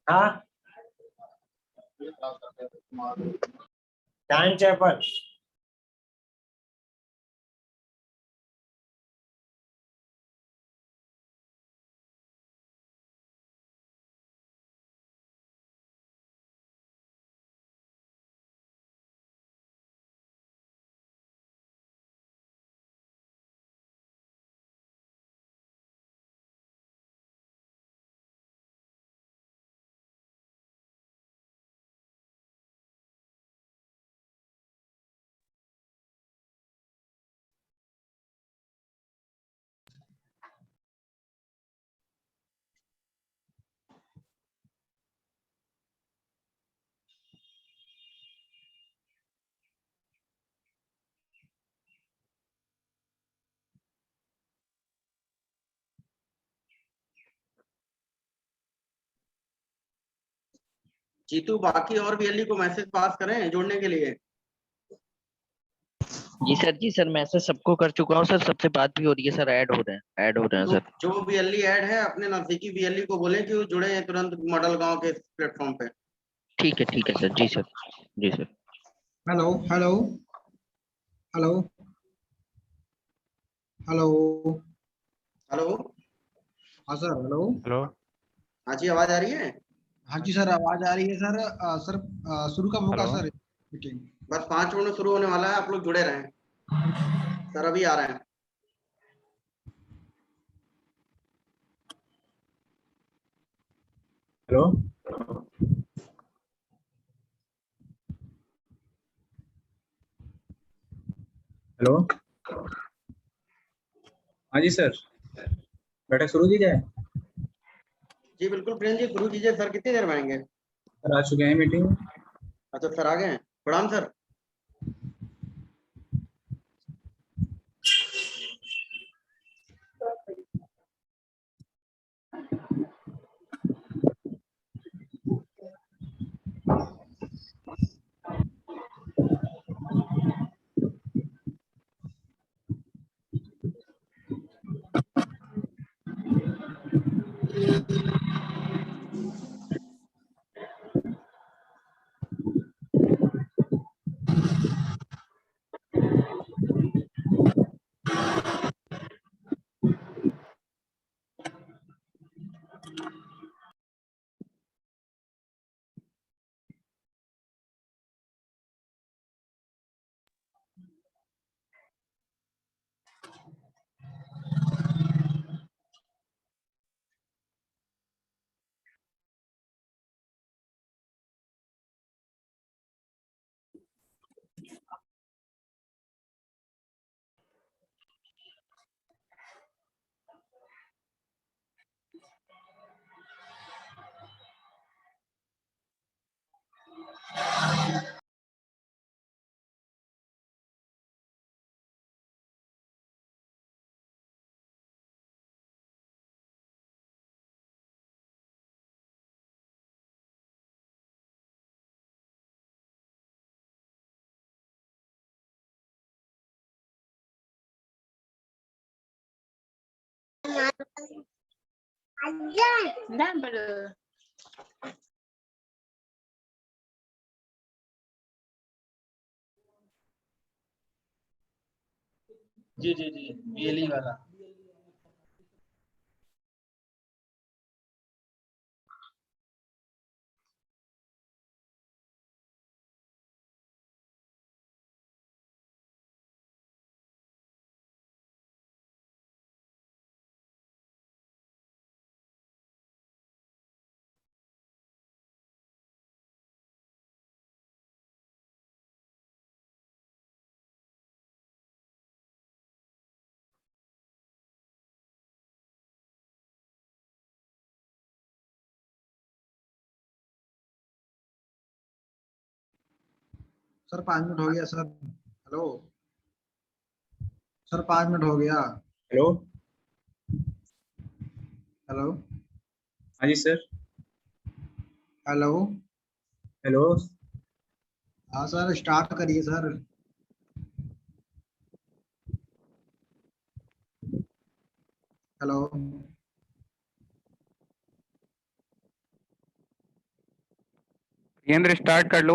हाँ, time chapel. Jitu, बाकी और वीएलई को मैसेज पास करें जोड़ने के लिए। जी सर मैसेज सबको कर चुका हूँ सर, सबसे बात भी हो रही है सर, ऐड हो रहे हैं तो सर। जो वीएलई ऐड है अपने नजदीकी वीएलई को बोले कि वो जुड़े तुरंत मॉडल गांव के प्लेटफॉर्म पे। ठीक है सर। जी सर। जी sir. Hello hello hello hello hello. हाँ सर, हेलो। हेलो। हाँ जी, आवाज आ रही है? हाँ जी सर, आवाज आ रही है सर। सर शुरू कब होगा हेलो। Sir meeting? बस 5 मिनट में शुरू होने वाला है, आप लोग जुड़े रहें। सर अभी आ रहे हैं। हेलो। हेलो। हाँ जी सर, बैठक शुरू की जाए। जी बिल्कुल प्रियंक जी, शुरू कीजिए। सर कितनी देर में आएंगे? सर आ चुके हैं मीटिंग में। अच्छा सर आ गए हैं। प्रणाम सर। जी जी जी, वीएलई वाला। सर 5 मिनट हो गया सर। हेलो सर, 5 मिनट हो गया। हेलो। हेलो हाँ जी सर। हेलो। हेलो। हाँ सर, स्टार्ट करिए सर। हेलो केंद्र स्टार्ट कर लो।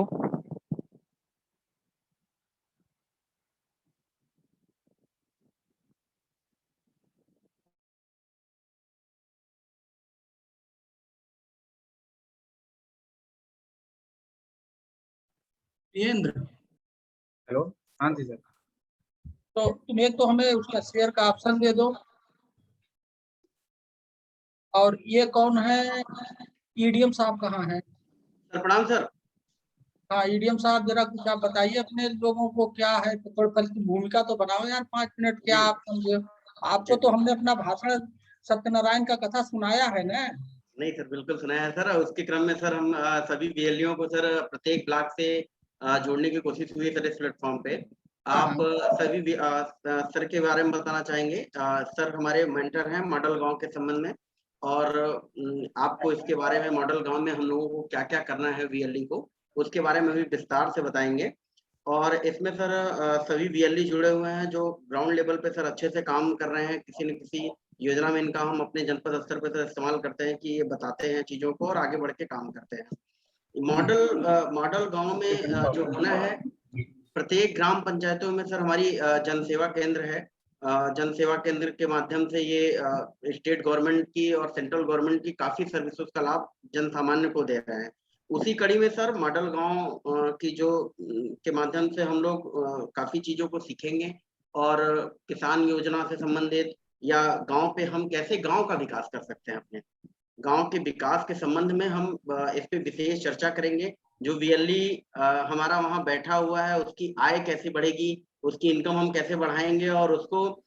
वीरेंद्र, हेलो, हाँ जी सर। तो तुम एक तो हमें उसका शेयर का ऑप्शन दे दो, और ये कौन है, ईडीएम साहब कहाँ है? सर प्रणाम सर। हाँ ईडीएम साहब, जरा कुछ आप बताइए अपने लोगों को क्या है, तो थोड़ी पहले भूमिका तो बनाओ यार, 5 मिनट क्या जी आप समझे। आपको तो हमने अपना भाषण सत्यनारायण का कथा सुनाया है ना। नहीं सर, बिल्कुल सुना है सर। उसके क्रम में सर हम सभी बीएलओ को सर प्रत्येक ब्लॉक से जोड़ने की कोशिश हुई है सर इस प्लेटफॉर्म पे। हाँ आप हाँ सभी भी सर के बारे में बताना चाहेंगे। सर हमारे मेंटर हैं मॉडल गांव के संबंध में, और आपको इसके बारे में मॉडल गांव में हम लोगों को क्या क्या करना है बीएलई को, उसके बारे में भी विस्तार से बताएंगे। और इसमें सर सभी बीएलई जुड़े हुए हैं जो ग्राउंड लेवल पे सर अच्छे से काम कर रहे हैं। किसी न किसी योजना में इनका हम अपने जनपद स्तर पर सर इस्तेमाल करते हैं कि ये बताते हैं चीजों को और आगे बढ़ के काम करते हैं। मॉडल गांव में जो होना है, प्रत्येक ग्राम पंचायतों में सर हमारी जन सेवा केंद्र है। जन सेवा केंद्र के माध्यम से ये स्टेट गवर्नमेंट की और सेंट्रल गवर्नमेंट की काफी सर्विसेज का लाभ जन सामान्य को दे रहे हैं। उसी कड़ी में सर मॉडल गांव की जो के माध्यम से हम लोग काफी चीजों को सीखेंगे, और किसान योजना से संबंधित या गांव पे हम कैसे गांव का विकास कर सकते हैं, अपने गांव के विकास के संबंध में हम इस पे विशेष चर्चा करेंगे। जो बीएलई हमारा वहां बैठा हुआ है उसकी आय कैसे बढ़ेगी, उसकी इनकम हम कैसे बढ़ाएंगे, और उसको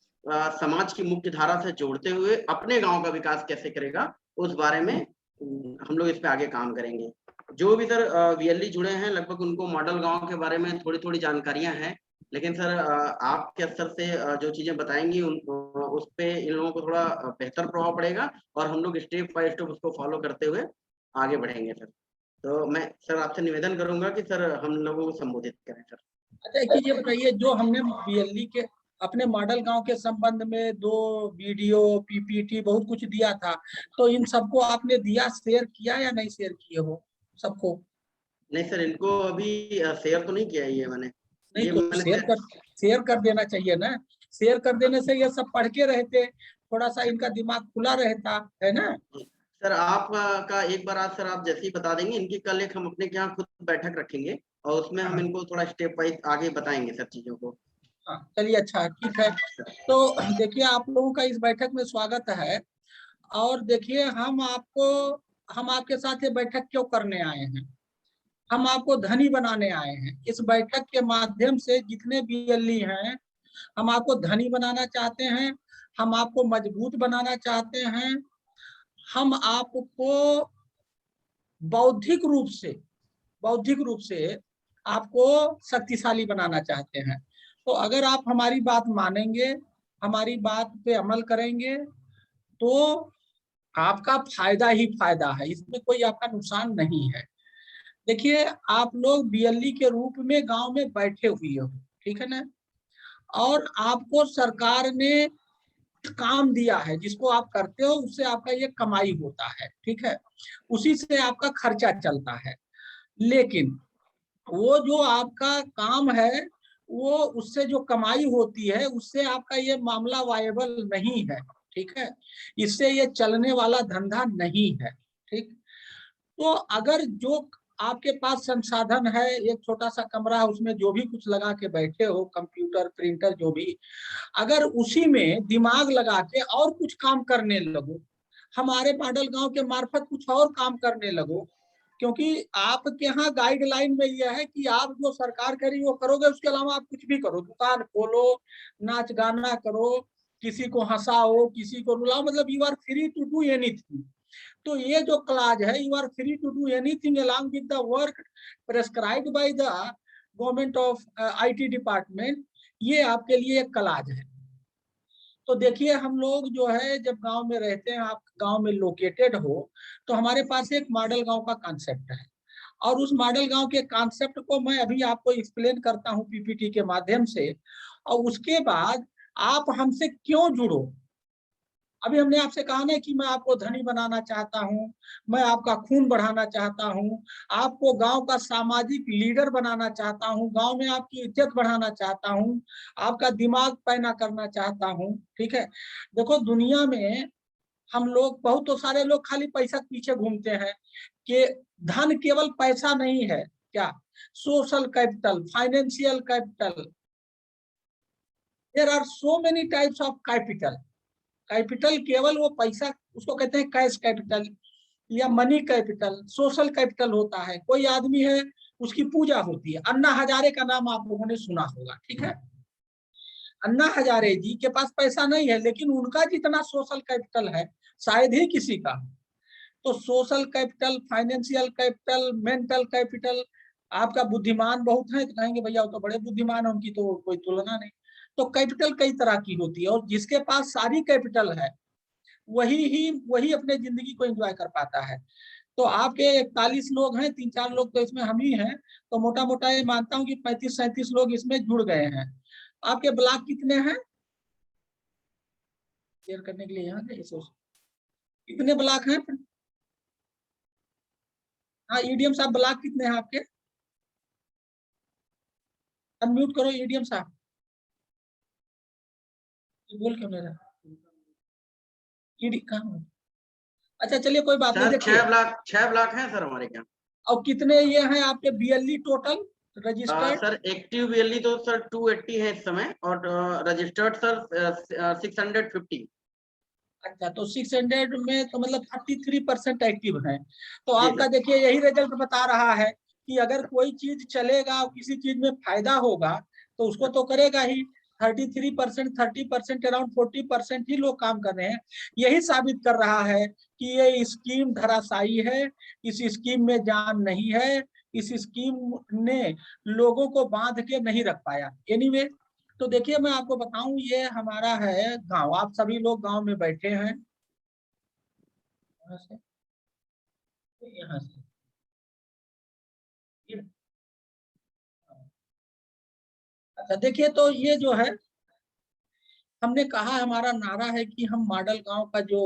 समाज की मुख्य धारा से जोड़ते हुए अपने गांव का विकास कैसे करेगा, उस बारे में हम लोग इस पे आगे काम करेंगे। जो भी सर बीएलई जुड़े हैं लगभग उनको मॉडल गांव के बारे में थोड़ी थोड़ी जानकारियां हैं, लेकिन सर आपके स्तर से जो चीजें बताएंगी उस पे इन लोगों को थोड़ा बेहतर प्रभाव पड़ेगा, और हम लोग स्टेप बाय स्टेप उसको फॉलो करते हुए आगे बढ़ेंगे सर। तो मैं सर आपसे निवेदन करूंगा कि सर हम लोगों को संबोधित करें सर। अच्छा एक चीज ये बताइए, जो हमने बीएलई के अपने मॉडल गांव के संबंध में 2 वीडियो पीपीटी बहुत कुछ दिया था, तो इन सबको आपने दिया, शेयर किया या नहीं शेयर किए हो सबको? नहीं सर, इनको अभी शेयर तो नहीं किया ये मैंने। नहीं ये तो मैंने शेयर कर देना चाहिए ना। शेयर कर देने से ये सब पढ़ के रहते, थोड़ा सा इनका दिमाग खुला रहता है ना। सर आप का एक बार आज सर आप जैसे ही बता देंगे, इनकी कल एक हम अपने यहाँ खुद बैठक रखेंगे और उसमें हम इनको थोड़ा स्टेप वाइज आगे बताएंगे सर चीजों को। हाँ चलिए, अच्छा ठीक है। तो देखिए आप लोगों का इस बैठक में स्वागत है। और देखिए हम आपके साथ ये बैठक क्यों करने आए हैं, हम आपको धनी बनाने आए हैं। इस बैठक के माध्यम से जितने बीएलई हैं, हम आपको धनी बनाना चाहते हैं, हम आपको मजबूत बनाना चाहते हैं, हम आपको बौद्धिक रूप से आपको शक्तिशाली बनाना चाहते हैं। तो अगर आप हमारी बात मानेंगे, हमारी बात पे अमल करेंगे, तो आपका फायदा ही फायदा है, इसमें कोई आपका नुकसान नहीं है। देखिए आप लोग बीएलई के रूप में गांव में बैठे हुए हो, ठीक है ना, और आपको सरकार ने काम दिया है, जिसको आप करते हो उससे आपका ये कमाई होता है, ठीक है, उसी से आपका खर्चा चलता है। लेकिन वो जो आपका काम है, वो उससे जो कमाई होती है उससे आपका ये मामला वायबल नहीं है, ठीक है, इससे ये चलने वाला धंधा नहीं है, ठीक। तो अगर जो आपके पास संसाधन है, एक छोटा सा कमरा है, उसमें जो भी कुछ लगा के बैठे हो, कंप्यूटर प्रिंटर जो भी, अगर उसी में दिमाग लगा के और कुछ काम करने लगो, हमारे मॉडल गांव के मार्फत कुछ और काम करने लगो, क्योंकि आपके यहाँ गाइडलाइन में यह है कि आप जो सरकार करी वो करोगे, उसके अलावा आप कुछ भी करो, दुकान खोलो, नाच गाना करो, किसी को हंसाओ, किसी को रुलाओ, मतलब you are free to do anything. तो ये जो क्लाज है, you are free to do anything along with the work prescribed by the government of IT department, ये आपके लिए एक क्लाज है। तो देखिए हम लोग जो है जब गांव में रहते हैं, आप गांव में लोकेटेड हो, तो हमारे पास एक मॉडल गांव का कॉन्सेप्ट है, और उस मॉडल गांव के कॉन्सेप्ट को मैं अभी आपको एक्सप्लेन करता हूं पीपीटी के माध्यम से, और उसके बाद आप हमसे क्यों जुड़ो, अभी हमने आपसे कहा ना कि मैं आपको धनी बनाना चाहता हूँ, मैं आपका खून बढ़ाना चाहता हूँ, आपको गांव का सामाजिक लीडर बनाना चाहता हूँ, गांव में आपकी इज्जत बढ़ाना चाहता हूँ, आपका दिमाग पैना करना चाहता हूँ। ठीक है, देखो दुनिया में हम लोग बहुत तो सारे लोग खाली पैसा के पीछे घूमते हैं कि धन केवल पैसा नहीं है, क्या social capital, financial capital, there are so many types of capital. Capital केवल वो पैसा, उसको कहते हैं कैश कैपिटल या मनी कैपिटल। सोशल कैपिटल होता है, कोई आदमी है उसकी पूजा होती है। अन्ना हजारे का नाम आप लोगों ने सुना होगा, ठीक है। अन्ना हजारे जी के पास पैसा नहीं है, लेकिन उनका जितना सोशल कैपिटल है शायद ही किसी का। तो social capital, financial capital, mental capital, आपका बुद्धिमान बहुत है तो कहेंगे भैया वो तो बड़े बुद्धिमान है, उनकी तो कोई तुलना नहीं। तो कैपिटल कई तरह की होती है, और जिसके पास सारी कैपिटल है वही अपने जिंदगी को एंजॉय कर पाता है। तो आपके 41 लोग हैं, 3-4 लोग तो इसमें हम ही हैं, तो मोटा मोटा ये मानता हूँ कि 35-37 लोग इसमें जुड़ गए हैं। आपके ब्लॉक कितने हैं शेयर करने के लिए यहाँ के? कितने ब्लॉक हैं? हाँ ईडीएम साहब, ब्लॉक कितने हैं आपके? अनम्यूट करो ईडीएम साहब, बोल क्यों नहीं रहा? ईडी कहाँ? अच्छा चलिए कोई बात नहीं, सर देखिए 6 ब्लॉक हैं सर हमारे क्या। और कितने ये हैं आपके BLE total registered? Sir active BLE तो सर 280 है इस समय, और रजिस्टर्ड सर 650। अच्छा, तो 600 में तो मतलब 33% एक्टिव है। तो जी आपका सर। देखिए यही रिजल्ट बता रहा है कि अगर कोई चीज चलेगा और किसी चीज में फायदा होगा तो उसको तो करेगा ही। 33%, 30%, अराउंड 40% ही लोग काम कर रहे हैं। यही साबित कर रहा है कि ये स्कीम धराशायी है, इस स्कीम में जान नहीं है, इस स्कीम ने लोगों को बांध के नहीं रख पाया। एनीवे, तो देखिए मैं आपको बताऊं, ये हमारा है गांव। आप सभी लोग गांव में बैठे हैं, यहाँ से यहाँ से ये। अच्छा देखिए, तो ये जो है हमने कहा, हमारा नारा है कि हम मॉडल गांव का जो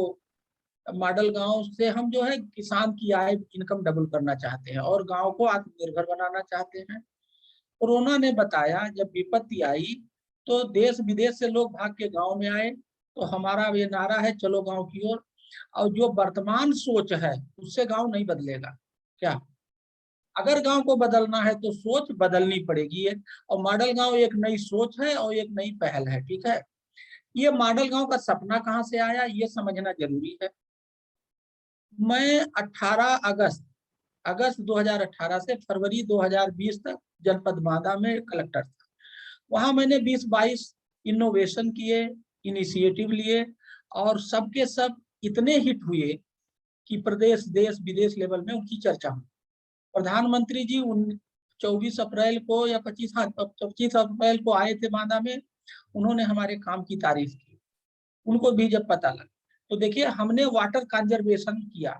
मॉडल गांव से हम जो है किसान की आय इनकम डबल करना चाहते हैं और गांव को आत्मनिर्भर बनाना चाहते हैं। कोरोना ने बताया, जब विपत्ति आई तो देश विदेश से लोग भाग के गांव में आए। तो हमारा ये नारा है, चलो गांव की ओर। और जो वर्तमान सोच है उससे गांव नहीं बदलेगा। क्या अगर गांव को बदलना है तो सोच बदलनी पड़ेगी है। और मॉडल गांव एक नई सोच है और एक नई पहल है, ठीक है। ये मॉडल गांव का सपना कहाँ से आया ये समझना जरूरी है। मैं 18 अगस्त 2018 से फरवरी 2020 तक जनपद बांदा में कलेक्टर था। वहां मैंने 20-22 इनोवेशन किए, इनिशिएटिव लिए, और सबके सब इतने हिट हुए कि प्रदेश, देश विदेश लेवल में उनकी चर्चा हुई। प्रधानमंत्री जी 24 अप्रैल को या 25 अप्रैल को आए थे बांदा में। उन्होंने हमारे काम की तारीफ की। उनको भी जब पता लगा, तो देखिए हमने वाटर कंजर्वेशन किया,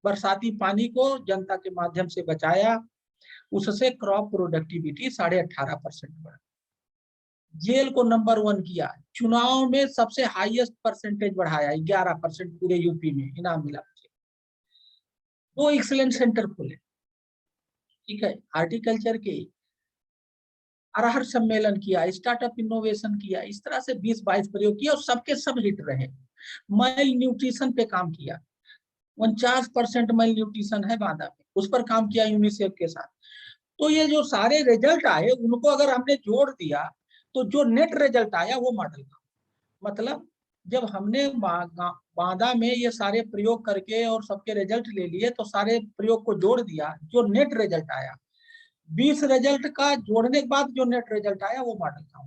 बरसाती पानी को जनता के माध्यम से बचाया। उससे क्रॉप प्रोडक्टिविटी 18.5% बढ़ा। जेल को नंबर 1 किया, चुनाव में सबसे हाईएस्ट परसेंटेज बढ़ाया, 11% पूरे यूपी में इनाम मिला मुझे। 2 एक्सीलेंट सेंटर खोले, ठीक है, हार्टिकल्चर के। अरहर सम्मेलन किया, स्टार्टअप इनोवेशन किया। इस तरह से 20-22 प्रयोग किया और सबके सब हिट रहे। माइल न्यूट्रिशन पे काम किया, 49% माइल न्यूट्रिशन है बांदा में, उस पर काम किया यूनिसेफ के साथ। तो ये जो सारे रिजल्ट आए उनको अगर हमने जोड़ दिया तो जो नेट रिजल्ट आया वो मॉडल का मतलब, जब हमने बांदा में ये सारे प्रयोग करके और सबके रिजल्ट ले लिए तो सारे प्रयोग को जोड़ दिया, जो नेट रिजल्ट आया 20 रिजल्ट का जोड़ने के बाद जो नेट रिजल्ट आया वो मॉडल का।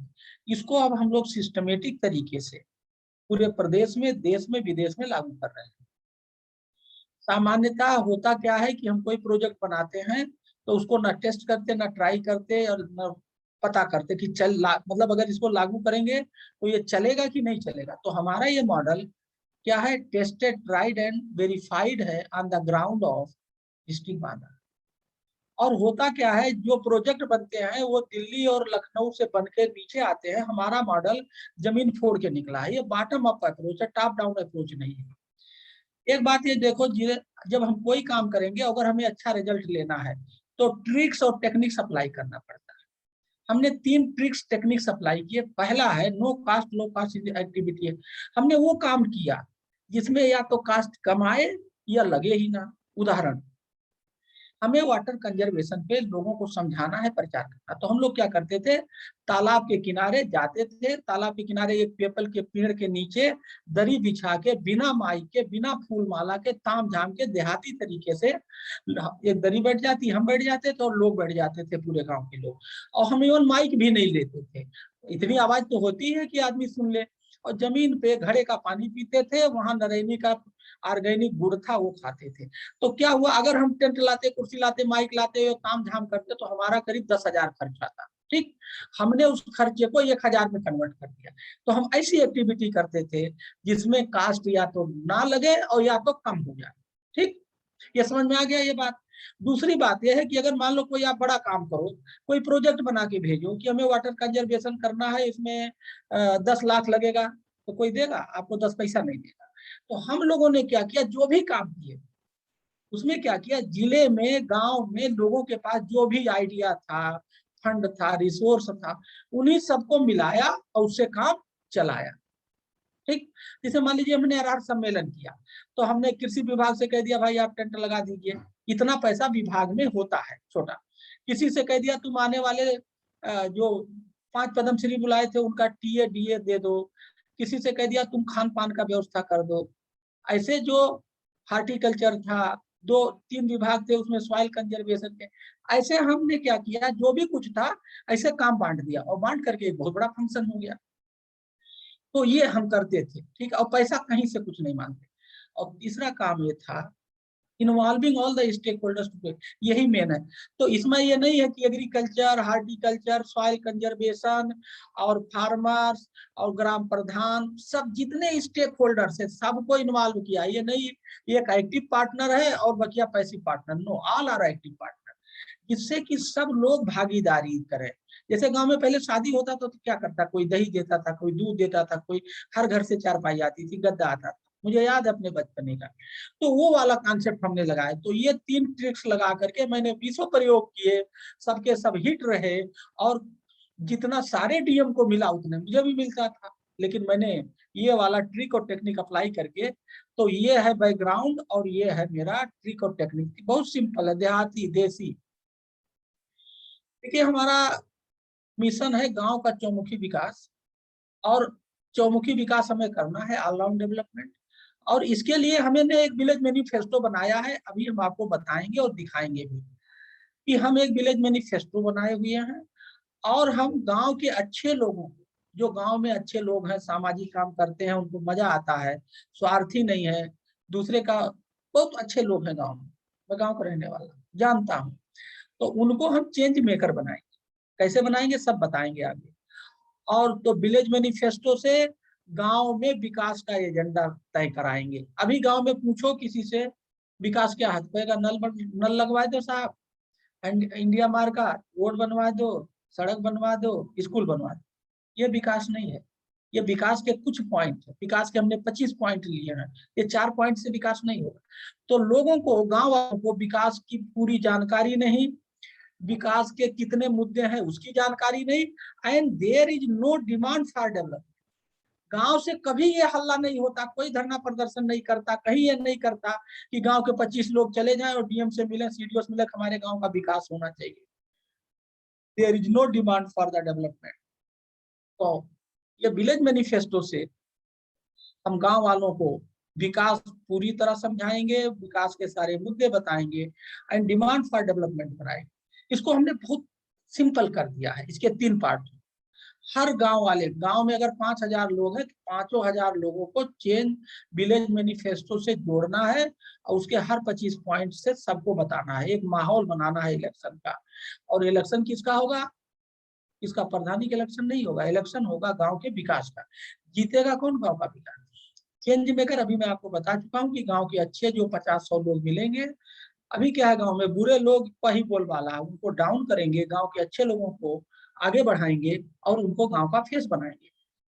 इसको अब हम लोग सिस्टमेटिक तरीके से पूरे प्रदेश में, देश में, विदेश में लागू कर रहे हैं। सामान्यतः होता क्या है कि हम कोई प्रोजेक्ट बनाते हैं तो उसको ना टेस्ट करते, ना ट्राई करते और न पता करते कि मतलब अगर इसको लागू करेंगे तो ये चलेगा कि नहीं चलेगा। तो हमारा ये मॉडल क्या है, टेस्टेड, ट्राइड एंड वेरीफाइड है on the ground of district Banda. और होता क्या है, जो प्रोजेक्ट बनते हैं वो दिल्ली और लखनऊ से बन के नीचे आते हैं। हमारा मॉडल जमीन फोड़ के निकला है, ये बॉटम अप अप्रोच है, टॉप डाउन अप्रोच नहीं है। एक बात ये देखो, जब हम कोई काम करेंगे, अगर हमें अच्छा रिजल्ट लेना है तो ट्रिक्स और टेक्निक्स अप्लाई करना पड़ता है। हमने 3 ट्रिक्स टेक्निक्स अप्लाई किए। पहला है नो कास्ट लो कास्ट एक्टिविटी है। हमने वो काम किया जिसमें या तो कास्ट कम आए या लगे ही ना। उदाहरण, हमें वाटर कंजर्वेशन पे लोगों को समझाना है, प्रचार करना। तो हम लोग क्या करते थे, तालाब के किनारे जाते थे, तालाब के किनारे एक पीपल के पेड़ के नीचे दरी बिछा के, बिना माइक के, बिना फूल माला के, ताम झाम के, देहाती तरीके से एक दरी बैठ जाती, हम बैठ जाते थे और लोग बैठ जाते थे, पूरे गांव के लोग। और हम इवन माइक भी नहीं लेते थे, इतनी आवाज तो होती है कि आदमी सुन ले। और जमीन पे घड़े का पानी पीते थे, वहां नरैनी का ऑर्गेनिक गुड़ था, वो खाते थे। तो क्या हुआ, अगर हम टेंट लाते, कुर्सी लाते, माइक लाते, काम झाम करते, तो हमारा करीब 10,000 खर्च आता। ठीक, हमने उस खर्चे को 1,000 में कन्वर्ट कर दिया। तो हम ऐसी एक्टिविटी करते थे जिसमें कास्ट या तो ना लगे और या तो कम हो जाए। ठीक, ये समझ में आ गया ये बात। दूसरी बात यह है कि अगर मान लो कोई आप बड़ा काम करो, कोई प्रोजेक्ट बना के भेजो कि हमें वाटर कंजर्वेशन करना है, इसमें 10 लाख लगेगा, तो कोई देगा आपको? 10 पैसा नहीं देगा। तो हम लोगों ने क्या किया, जो भी काम किए उसमें क्या किया, जिले में, गांव में लोगों के पास जो भी आइडिया था, फंड था, रिसोर्स था, उन्हीं सबको मिलाया और उससे काम चलाया। ठीक, जैसे मान लीजिए हमने आरआर सम्मेलन किया, तो हमने कृषि विभाग से कह दिया भाई आप टेंट लगा दीजिए, इतना पैसा विभाग में होता है छोटा। किसी से कह दिया तुम आने वाले जो 5 पद्मश्री बुलाए थे उनका टीए डीए दे दो। किसी से कह दिया तुम खान पान का व्यवस्था कर दो। ऐसे जो हार्टिकल्चर था, 2-3 विभाग थे उसमें, सॉइल कंजर्वेशन के, ऐसे हमने क्या किया, जो भी कुछ था ऐसे काम बांट दिया, और बांट करके एक बहुत बड़ा फंक्शन हो गया। तो ये हम करते थे। ठीक, और पैसा कहीं से कुछ नहीं मांगते। और तीसरा काम ये था, involving all the stakeholders to, यही मेन है। तो इसमें ये नहीं है कि एग्रीकल्चर, हार्टिकल्चर, सॉइल कंजर्वेशन और फार्मर्स और ग्राम प्रधान, सब जितने स्टेक होल्डर्स है सबको इन्वॉल्व किया। ये नहीं एक एक्टिव पार्टनर है और बकिया passive partner, no, all are active partner, जिससे कि सब लोग भागीदारी करें। जैसे गांव में पहले शादी होता तो क्या करता, कोई दही देता था, कोई दूध देता था, कोई हर घर से चारपाई आती थी, गद्दा आता था, मुझे याद है अपने बचपने का। तो वो वाला कॉन्सेप्ट हमने लगाया। तो ये 3 ट्रिक्स लगा करके मैंने 20 प्रयोग किए, सबके सब हिट रहे। और जितना सारे डीएम को मिला उतने मुझे भी मिलता था, लेकिन मैंने ये वाला ट्रिक और टेक्निक अप्लाई करके, तो ये है बैकग्राउंड और ये है मेरा ट्रिक और टेक्निक। बहुत सिंपल है, देहाती, देसी। देखिए हमारा मिशन है गांव का चौमुखी विकास, और चौमुखी विकास हमें करना है, ऑलराउंड डेवलपमेंट। और इसके लिए हमने एक विलेज मैनिफेस्टो बनाया है, अभी हम आपको बताएंगे और दिखाएंगे भी कि हम एक विलेज मैनिफेस्टो बनाए हुए हैं। और हम गांव के अच्छे लोगों को, जो गांव में अच्छे लोग हैं, सामाजिक काम करते हैं, उनको मजा आता है, स्वार्थी नहीं है, दूसरे का, बहुत अच्छे लोग हैं गाँव में, मैं गाँव का रहने वाला जानता हूँ। तो उनको हम चेंज मेकर बनाएंगे। कैसे बनाएंगे सब बताएंगे आगे। और तो विलेज मैनिफेस्टो से गांव में विकास का एजेंडा तय कराएंगे। अभी गांव में पूछो किसी से, विकास क्या हाथ पेगा, नल लगवा दो साहब, इंडिया मार का, रोड बनवा दो, सड़क बनवा दो, स्कूल बनवा दो। ये विकास नहीं है, ये विकास के कुछ पॉइंट है। विकास के हमने 25 पॉइंट लिए हैं, ये 4 पॉइंट से विकास नहीं होगा। तो लोगों को, गांव वालों को विकास की पूरी जानकारी नहीं, विकास के कितने मुद्दे हैं उसकी जानकारी नहीं, and there is no demand for development. गांव से कभी ये हल्ला नहीं होता, कोई धरना प्रदर्शन नहीं करता, कहीं ये नहीं करता कि गांव के 25 लोग चले जाएं और डीएम से मिले, सीडीओ से मिले, हमारे गांव का विकास होना चाहिए। There is no demand for the development. तो ये विलेज मैनिफेस्टो से हम गांव वालों को विकास पूरी तरह समझाएंगे, विकास के सारे मुद्दे बताएंगे एंड डिमांड फॉर डेवलपमेंट बनाएंगे। इसको हमने बहुत सिंपल कर दिया है, इसके 3 पार्ट। हर गांव वाले, गांव में अगर 5,000 लोग हैं तो 5,000 लोगों को चेंज विलेज मैनिफेस्टो से जोड़ना है, और उसके हर 25 पॉइंट से सबको बताना है, एक माहौल बनाना है इलेक्शन का। और इलेक्शन किसका होगा? इसका प्रधानी का इलेक्शन नहीं होगा, इलेक्शन होगा गांव के विकास का। जीतेगा कौन? गांव का विकास। चेंज मेकर अभी मैं आपको बता चुका हूँ कि गांव के अच्छे जो 50-100 लोग मिलेंगे, अभी क्या है, गांव में बुरे लोग का ही बोलबाला है, उनको डाउन करेंगे, गांव के अच्छे लोगों को आगे बढ़ाएंगे और उनको गांव का फेस बनाएंगे।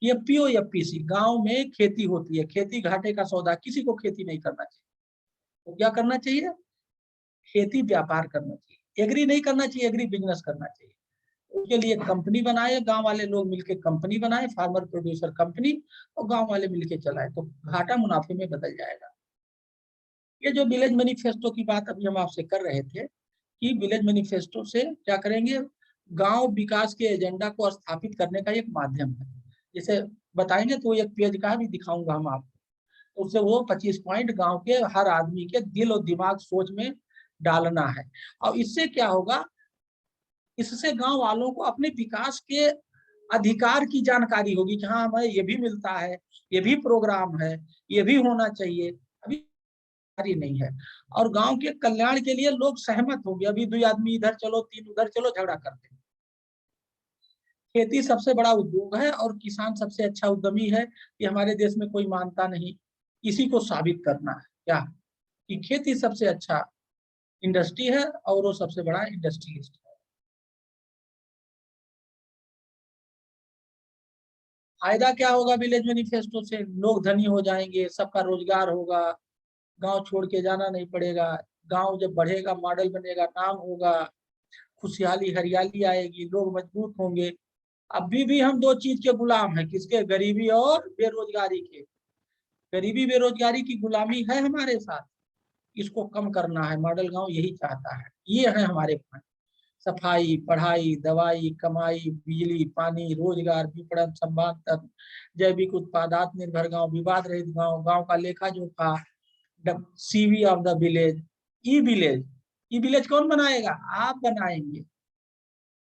ये पीओ या पीसी, गांव में खेती होती है, खेती घाटे का सौदा, किसी को खेती नहीं करना चाहिए। तो क्या करना चाहिए, खेती व्यापार करना चाहिए, एग्री नहीं करना चाहिए, एग्री बिजनेस करना चाहिए। उसके लिए कंपनी बनाए, गांव वाले लोग मिलकर कंपनी बनाए, फार्मर प्रोड्यूसर कंपनी, और गांव वाले मिलकर चलाए, तो घाटा मुनाफे में बदल जाएगा। ये जो विलेज मैनिफेस्टो की बात अभी हम आपसे कर रहे थे कि विलेज मैनिफेस्टो से क्या करेंगे, गांव विकास के एजेंडा को स्थापित करने का एक माध्यम है। जैसे बताएंगे तो एक पेज का भी दिखाऊंगा हम आपको, तो उससे वो 25 पॉइंट गांव के हर आदमी के दिल और दिमाग सोच में डालना है। और इससे क्या होगा, इससे गांव वालों को अपने विकास के अधिकार की जानकारी होगी कि हाँ हमें ये भी मिलता है, ये भी प्रोग्राम है, ये भी होना चाहिए। अभी जानकारी नहीं है और गांव के कल्याण के लिए लोग सहमत हो गए। अभी 2 आदमी इधर चलो, 3 उधर चलो, झगड़ा करते हैं। खेती सबसे बड़ा उद्योग है और किसान सबसे अच्छा उद्यमी है, ये हमारे देश में कोई मानता नहीं। इसी को साबित करना है क्या, कि खेती सबसे अच्छा इंडस्ट्री है और वो सबसे बड़ा इंडस्ट्रियलिस्ट है। फायदा क्या होगा विलेज मैनिफेस्टो से, लोग धनी हो जाएंगे, सबका रोजगार होगा, गांव छोड़ के जाना नहीं पड़ेगा, गांव जब बढ़ेगा मॉडल बनेगा, नाम होगा, खुशहाली हरियाली आएगी, लोग मजबूत होंगे। अभी भी हम 2 चीज के गुलाम हैं, किसके, गरीबी और बेरोजगारी के। गरीबी बेरोजगारी की गुलामी है हमारे साथ, इसको कम करना है, मॉडल गांव यही चाहता है। ये है हमारे पॉइंट, सफाई, पढ़ाई, दवाई, कमाई, बिजली, पानी, रोजगार, विपणन, संवाद तंत्र, जैविक उत्पादात निर्भर गांव, विवाद रहित गांव, गांव का लेखा जोखा, CV of the village, E village. E village कौन बनाएगा, आप बनाएंगे,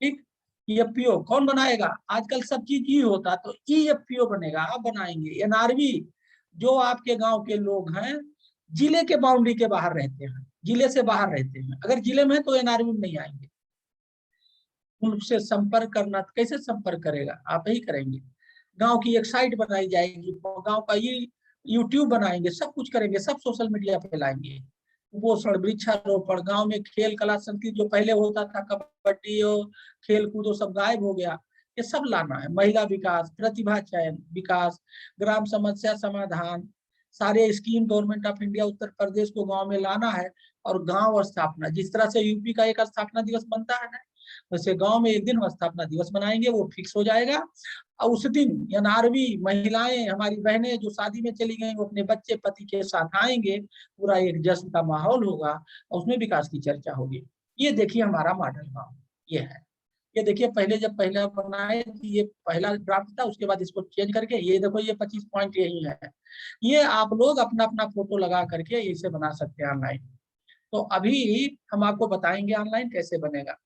ठीक। ईएफपीओ कौन बनाएगा, आजकल सब चीज ई होता, तो ईएफपीओ बनेगा, आप बनाएंगे। एनआरवी, जो आपके गांव के लोग हैं जिले के बाउंड्री के बाहर रहते हैं, जिले से बाहर रहते हैं, अगर जिले में है तो एनआरवी में नहीं आएंगे। उनसे संपर्क करना, कैसे संपर्क करेगा, आप ही करेंगे। गांव की एक साइट बनाई जाएगी, गांव का ये यूट्यूब बनाएंगे, सब कुछ करेंगे, सब सोशल मीडिया पे लाएंगे। कुपोषण, वृक्षारोपण, गांव में खेल कला संस्कृति जो पहले होता था, कबड्डी और खेल कूद सब गायब हो गया, ये सब लाना है। महिला विकास, प्रतिभा चयन विकास, ग्राम समस्या समाधान, सारे scheme government of India Uttar Pradesh को गांव में लाना है। और गांव स्थापना, जिस तरह से यूपी का एक स्थापना दिवस बनता है ना, वैसे गांव में एक दिन स्थापना दिवस बनाएंगे, वो फिक्स हो जाएगा। और उस दिन एनआरवी महिलाएं, हमारी बहनें जो शादी में चली गई, वो अपने बच्चे पति के साथ आएंगे, पूरा एक जश्न का माहौल होगा और उसमें विकास की चर्चा होगी। ये देखिए हमारा मॉडल गांव ये है। ये देखिए पहले जब पहला बनाए, ये पहला ड्राफ्ट था, उसके बाद इसको चेंज करके ये देखो, ये 25 पॉइंट यही है। ये आप लोग अपना अपना फोटो लगा करके इसे बना सकते हैं ऑनलाइन। तो अभी हम आपको बताएंगे ऑनलाइन कैसे बनेगा।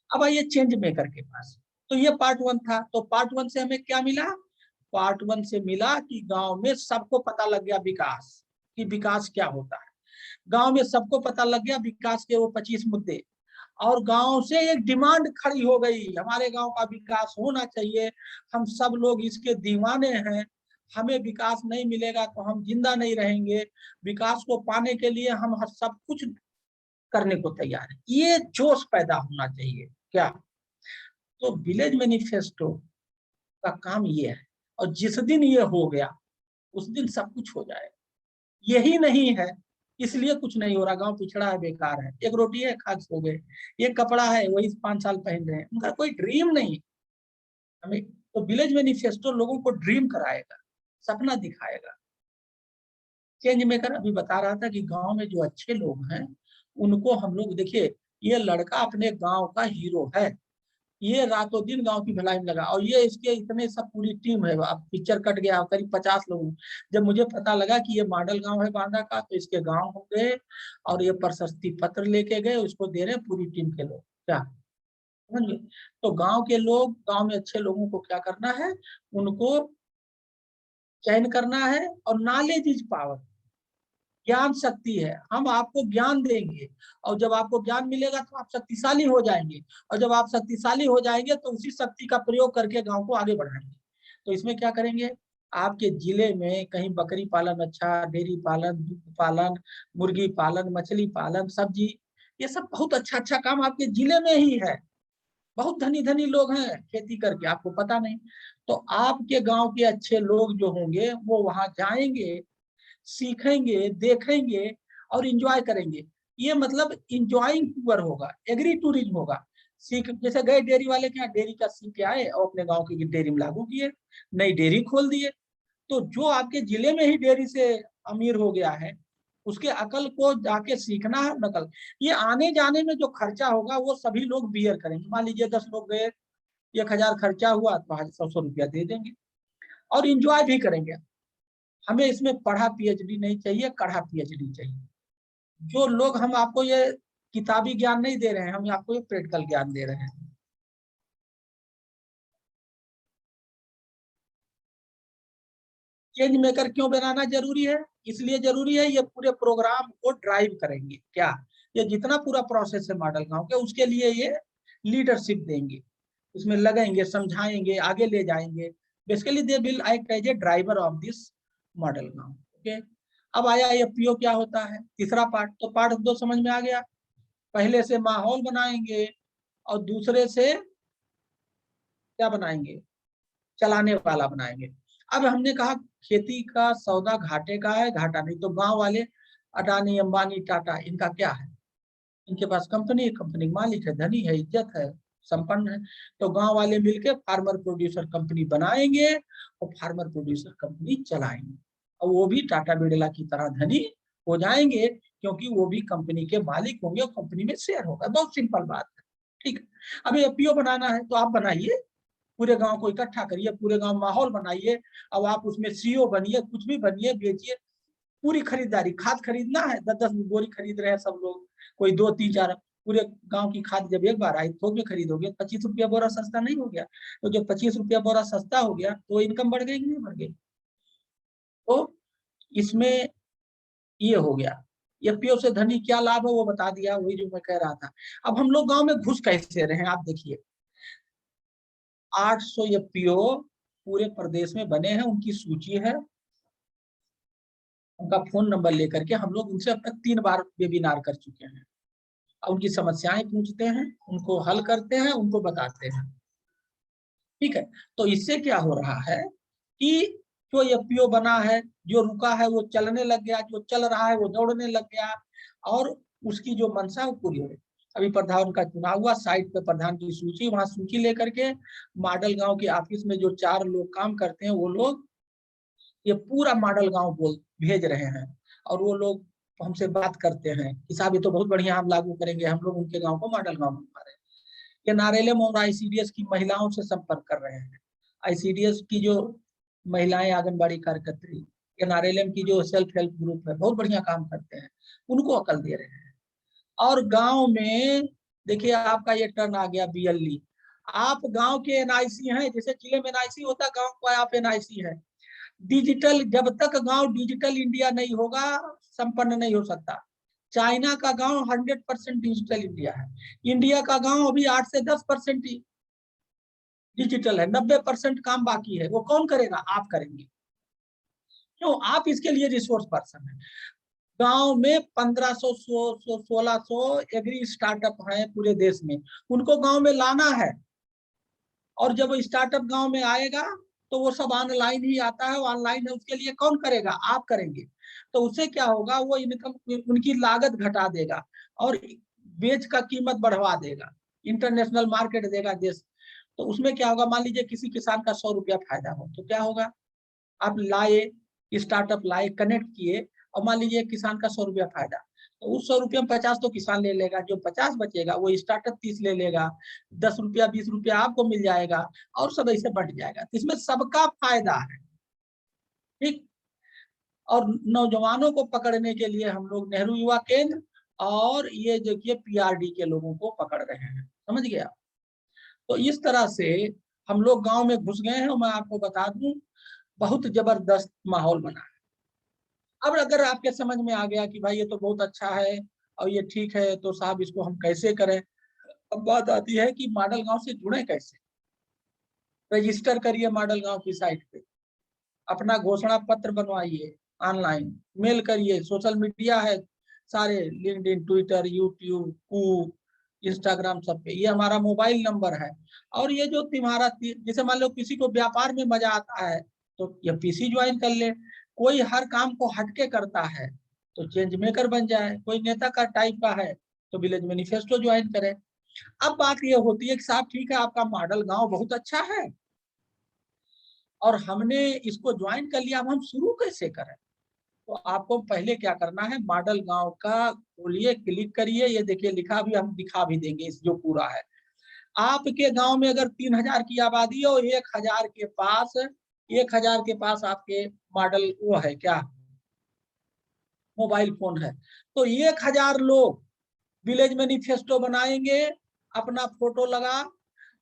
अब आइए चेंज मेकर के पास। तो ये पार्ट 1 था। तो पार्ट 1 से हमें क्या मिला, पार्ट 1 से मिला कि गांव में सबको पता लग गया विकास, कि विकास क्या होता है। गांव में सबको पता लग गया विकास के वो 25 मुद्दे, और गांव से एक डिमांड खड़ी हो गई, हमारे गांव का विकास होना चाहिए, हम सब लोग इसके दीवाने हैं, हमें विकास नहीं मिलेगा तो हम जिंदा नहीं रहेंगे, विकास को पाने के लिए हम सब कुछ करने को तैयार है। ये जोश पैदा होना चाहिए क्या। तो विलेज मैनिफेस्टो का काम ये है, और जिस दिन ये हो गया उस दिन सब कुछ हो जाएगा। यही नहीं है इसलिए कुछ नहीं हो रहा, गांव पिछड़ा है, बेकार है, एक रोटी है खा सो गए, एक कपड़ा है वही 5 साल पहन रहे हैं, उनका कोई ड्रीम नहीं। हमें तो विलेज मैनिफेस्टो लोगों को ड्रीम कराएगा, सपना दिखाएगा। चेंज मेकर अभी बता रहा था कि गांव में जो अच्छे लोग हैं उनको हम लोग, देखिए ये लड़का अपने गांव का हीरो है, ये रातों दिन गांव की भलाई में लगा, और ये इसके इतने सब पूरी टीम है। अब पिक्चर कट गया करीब 50 लोग। जब मुझे पता लगा कि ये मॉडल गांव है बांदा का, तो इसके गांव हो गए और ये प्रशस्ति पत्र लेके गए, उसको दे रहे पूरी टीम के लोग, क्या समझिए। तो गांव के लोग, गांव में अच्छे लोगों को क्या करना है, उनको चयन करना है। और नॉलेज इज पावर, ज्ञान शक्ति है, हम आपको ज्ञान देंगे, और जब आपको ज्ञान मिलेगा तो आप शक्तिशाली हो जाएंगे, और जब आप शक्तिशाली हो जाएंगे तो उसी शक्ति का प्रयोग करके गांव को आगे बढ़ाएंगे। तो इसमें क्या करेंगे, आपके जिले में कहीं बकरी पालन अच्छा, डेयरी पालन, दूध पालन, मुर्गी पालन, मछली पालन, सब्जी, ये सब बहुत अच्छा अच्छा काम आपके जिले में ही है। बहुत धनी धनी लोग हैं खेती करके, आपको पता नहीं। तो आपके गांव के अच्छे लोग जो होंगे वो वहां जाएंगे, सीखेंगे, देखेंगे और इंजॉय करेंगे। ये मतलब इंजॉइंग टूर होगा, एग्री टूरिज्म होगा। सीख, जैसे गए डेयरी वाले के यहाँ, डेयरी का सीख के आए और अपने गांव की डेयरी में लागू किए, नई डेयरी खोल दिए। तो जो आपके जिले में ही डेयरी से अमीर हो गया है, उसके अकल को जाके सीखना है, नकल। ये आने जाने में जो खर्चा होगा वो सभी लोग बियर करेंगे। मान लीजिए 10 लोग गए, 1000 खर्चा हुआ तो 100 रुपया दे देंगे और इंजॉय भी करेंगे। हमें इसमें पढ़ा पीएचडी नहीं चाहिए, कढ़ा पीएचडी चाहिए। जो लोग, हम आपको ये किताबी ज्ञान नहीं दे रहे हैं, हम आपको ये प्रैक्टिकल ज्ञान दे रहे हैं। चेंज मेकर क्यों बनाना जरूरी है? इसलिए जरूरी है, ये पूरे प्रोग्राम को ड्राइव करेंगे। क्या ये जितना पूरा प्रोसेस है मॉडल गांव के, उसके लिए ये लीडरशिप देंगे, उसमें लगेंगे, समझाएंगे, आगे ले जाएंगे। Basically they will act as a driver of this model गांव। ओके, अब आया ये पीओ क्या होता है, तीसरा पार्ट। तो पार्ट 2 समझ में आ गया। पहले से माहौल बनाएंगे और दूसरे से क्या बनाएंगे, चलाने वाला बनाएंगे। अब हमने कहा खेती का सौदा घाटे का है, घाटा नहीं। तो गांव वाले अडानी, अंबानी, टाटा, इनका क्या है? इनके पास कंपनी है, कंपनी मालिक है, धनी है, इज्जत है, संपन्न है। तो गांव वाले मिलके फार्मर प्रोड्यूसर कंपनी बनाएंगे और फार्मर प्रोड्यूसर कंपनी चलाएंगे, और वो भी टाटा बिरला की तरह धनी हो जाएंगे, क्योंकि वो भी कंपनी के मालिक होंगे और कंपनी में शेयर होगा। बहुत सिंपल बात है। ठीक है, अब ये पीओ बनाना है तो आप बनाइए, पूरे गांव को इकट्ठा करिए, पूरे गांव माहौल बनाइए। अब आप उसमें सीईओ बनिए, कुछ भी बनिए, बेचिए। पूरी खरीदारी, खाद खरीदना है, 10-10 बोरी खरीद रहे हैं सब लोग, कोई 2-3-4। पूरे गांव की खाद जब एक बार आई, थोक में खरीदोगे, 25 रुपया बोरा सस्ता नहीं हो गया? तो जब 25 रुपया बोरा सस्ता हो गया तो इनकम बढ़ गई कि नहीं बढ़ गई? तो इसमें ये हो गया। एफपीओ से धनी क्या लाभ है वो बता दिया, वही जो मैं कह रहा था। अब हम लोग गांव में घुस कैसे रहे हैं, आप देखिए। 800 एफपीओ पूरे प्रदेश में बने हैं, उनकी सूची है, उनका फोन नंबर लेकर के हम लोग उनसे अब तक 3 बार वेबिनार कर चुके हैं। उनकी समस्याएं पूछते हैं, उनको हल करते हैं, उनको बताते हैं। ठीक है, तो इससे क्या हो रहा है कि जो एफपीओ बना है, जो रुका है वो चलने लग गया, जो चल रहा है वो दौड़ने लग गया, और उसकी जो मंशा है वो पूरी हो गई। अभी प्रधान का चुनाव हुआ, साइट पे प्रधान की सूची, वहां सूची लेकर के मॉडल गांव के ऑफिस में जो 4 लोग काम करते हैं, वो लोग ये पूरा मॉडल गांव बोल भेज रहे हैं। और वो लोग हमसे बात करते हैं कि साहब ये तो बहुत बढ़िया, हम लागू करेंगे, हम लोग उनके गांव को मॉडल गांव बना रहे हैं। ये नारेलम और आईसीडीएस की महिलाओं से संपर्क कर रहे हैं। आईसीडीएस की जो महिलाएं आंगनबाड़ी कार्यकर्त्री, ये नारेलम की जो सेल्फ हेल्प ग्रुप है, बहुत बढ़िया काम करते हैं, उनको अकल दे रहे हैं। और गांव में देखिए, आपका ये टर्न आ गया बीएलई। आप गांव के एनआईसी हैं, जैसे जिले में एनआईसी होता है, गांव का आप एनआईसी है। डिजिटल, जब तक गांव डिजिटल इंडिया नहीं होगा, संपन्न नहीं हो सकता। चाइना का गांव 100% डिजिटल इंडिया है। इंडिया का गांव अभी 8 से 10% ही डिजिटल है, 90% काम बाकी है। वो कौन करेगा? आप करेंगे। क्यों? आप इसके लिए रिसोर्स पर्सन है। गांव में 1500 1600 एग्री स्टार्टअप है पूरे देश में, उनको गांव में लाना है। और जब स्टार्टअप गांव में आएगा तो वो सब ऑनलाइन ही आता है, ऑनलाइन है, उसके लिए कौन करेगा? आप करेंगे। तो उससे क्या होगा, वो इनकम, उनकी लागत घटा देगा और बेच का कीमत बढ़वा देगा, इंटरनेशनल मार्केट देगा देश। तो उसमें क्या होगा, मान लीजिए किसी किसान का 100 रुपया फायदा हो, तो क्या होगा, आप लाए, स्टार्टअप लाए, कनेक्ट किए, और मान लीजिए किसान का 100 रुपया फायदा, तो उस 100 रुपया में 50 तो किसान ले लेगा, जो 50 बचेगा वो स्टार्टअप 30 ले लेगा, 10 रुपया 20 रुपया आपको मिल जाएगा, और सब ऐसे बढ़ जाएगा। तो इसमें सबका फायदा है। ठीक। और नौजवानों को पकड़ने के लिए हम लोग नेहरू युवा केंद्र और ये देखिए पीआरडी के लोगों को पकड़ रहे हैं, समझ गया? तो इस तरह से हम लोग गांव में घुस गए हैं, और मैं आपको बता दूं बहुत जबरदस्त माहौल बना है। अब अगर आपके समझ में आ गया कि भाई ये तो बहुत अच्छा है और ये ठीक है, तो साहब इसको हम कैसे करें? अब बात आती है कि मॉडल गांव से जुड़े कैसे। रजिस्टर करिए मॉडल गांव की साइट पे, अपना घोषणा पत्र बनवाइए, ऑनलाइन मेल करिए, सोशल मीडिया है सारे, लिंक्डइन, ट्विटर, यूट्यूब, कूक, इंस्टाग्राम, सब पे। ये हमारा मोबाइल नंबर है। और ये जो तुम्हारा जैसे मान लो किसी को व्यापार में मजा आता है तो ये पीसी ज्वाइन कर ले, कोई हर काम को हटके करता है तो चेंज मेकर बन जाए, कोई नेता का टाइप का है तो विलेज मैनिफेस्टो ज्वाइन करे। अब बात ये होती है कि साहब ठीक है, आपका मॉडल गांव बहुत अच्छा है और हमने इसको ज्वाइन कर लिया, अब हम शुरू कैसे करें? तो आपको पहले क्या करना है, मॉडल गांव का खोलिए, क्लिक करिए, ये देखिए लिखा भी, हम दिखा भी देंगे इस जो पूरा है। आपके गांव में अगर 3000 की आबादी है और 1000 के पास आपके मॉडल वो है क्या, मोबाइल फोन है, तो 1000 लोग विलेज मैनिफेस्टो बनाएंगे, अपना फोटो लगा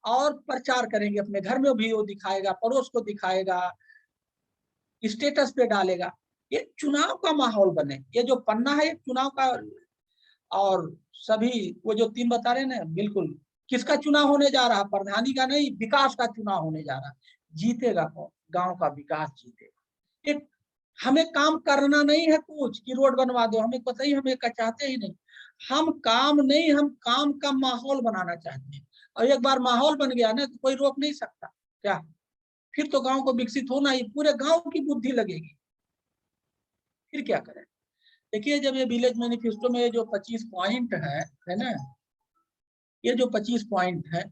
और प्रचार करेंगे, अपने घर में भी वो दिखाएगा, पड़ोस को दिखाएगा, स्टेटस पे डालेगा। ये चुनाव का माहौल बने। ये जो पन्ना है, एक चुनाव का, और सभी वो जो 3 बता रहे ना, बिल्कुल किसका चुनाव होने जा रहा, प्रधानी का नहीं, विकास का चुनाव होने जा रहा। जीतेगा कौन? गांव का विकास जीतेगा। एक हमें काम करना नहीं है कुछ कि रोड बनवा दो, हमें पता ही, हमें चाहते ही नहीं। हम काम नहीं, हम काम का माहौल बनाना चाहते हैं। और एक बार माहौल बन गया ना तो कोई रोक नहीं सकता। क्या फिर तो गांव को विकसित होना ही, पूरे गांव की बुद्धि लगेगी। फिर क्या करें? देखिए, जब ये विलेज मैनिफेस्टो में जो 25 पॉइंट है ना, ये जो 25 पॉइंट है,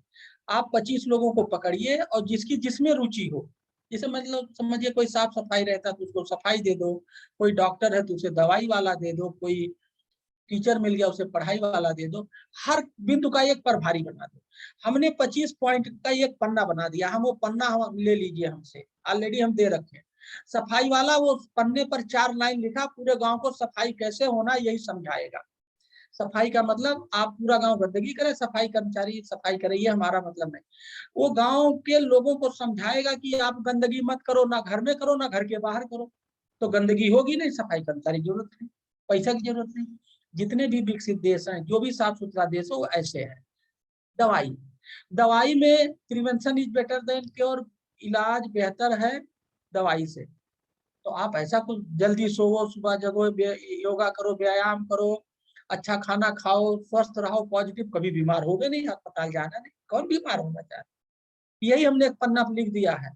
आप 25 लोगों को पकड़िए और जिसकी जिसमें रुचि हो, जैसे मतलब समझिए कोई साफ सफाई रहता है तो उसको सफाई दे दो, कोई डॉक्टर है तो उसे दवाई वाला दे दो, कोई टीचर मिल गया उसे पढ़ाई वाला दे दो। हर बिंदु का एक प्रभारी बना दो। हमने 25 पॉइंट का एक पन्ना बना दिया, हम वो पन्ना हम ले लीजिए, हमसे ऑलरेडी हम दे रखे हैं। सफाई वाला वो पन्ने पर 4 लाइन लिखा, पूरे गांव को सफाई कैसे होना यही समझाएगा। सफाई का मतलब आप पूरा गांव गंदगी करे, सफाई कर्मचारी सफाई करे, ये हमारा मतलब नहीं। वो गांव के लोगों को समझाएगा कि आप गंदगी मत करो, ना घर में करो ना घर के बाहर करो, तो गंदगी होगी नहीं, सफाई कर्मचारी की जरूरत नहीं, पैसा की जरूरत नहीं। जितने भी विकसित देश हैं, जो भी साफ सुथरा देश है, वो ऐसे है। दवाई, दवाई में prevention is better than cure, इलाज बेहतर है दवाई से। तो आप ऐसा कुछ, जल्दी सोओ, सुबह जगो, योगा करो, व्यायाम करो, अच्छा खाना खाओ, स्वस्थ रहो, पॉजिटिव, कभी बीमार हो गए नहीं, अस्पताल जाना नहीं, कौन बीमार होना चाहता? यही हमने एक पन्ना लिख दिया है।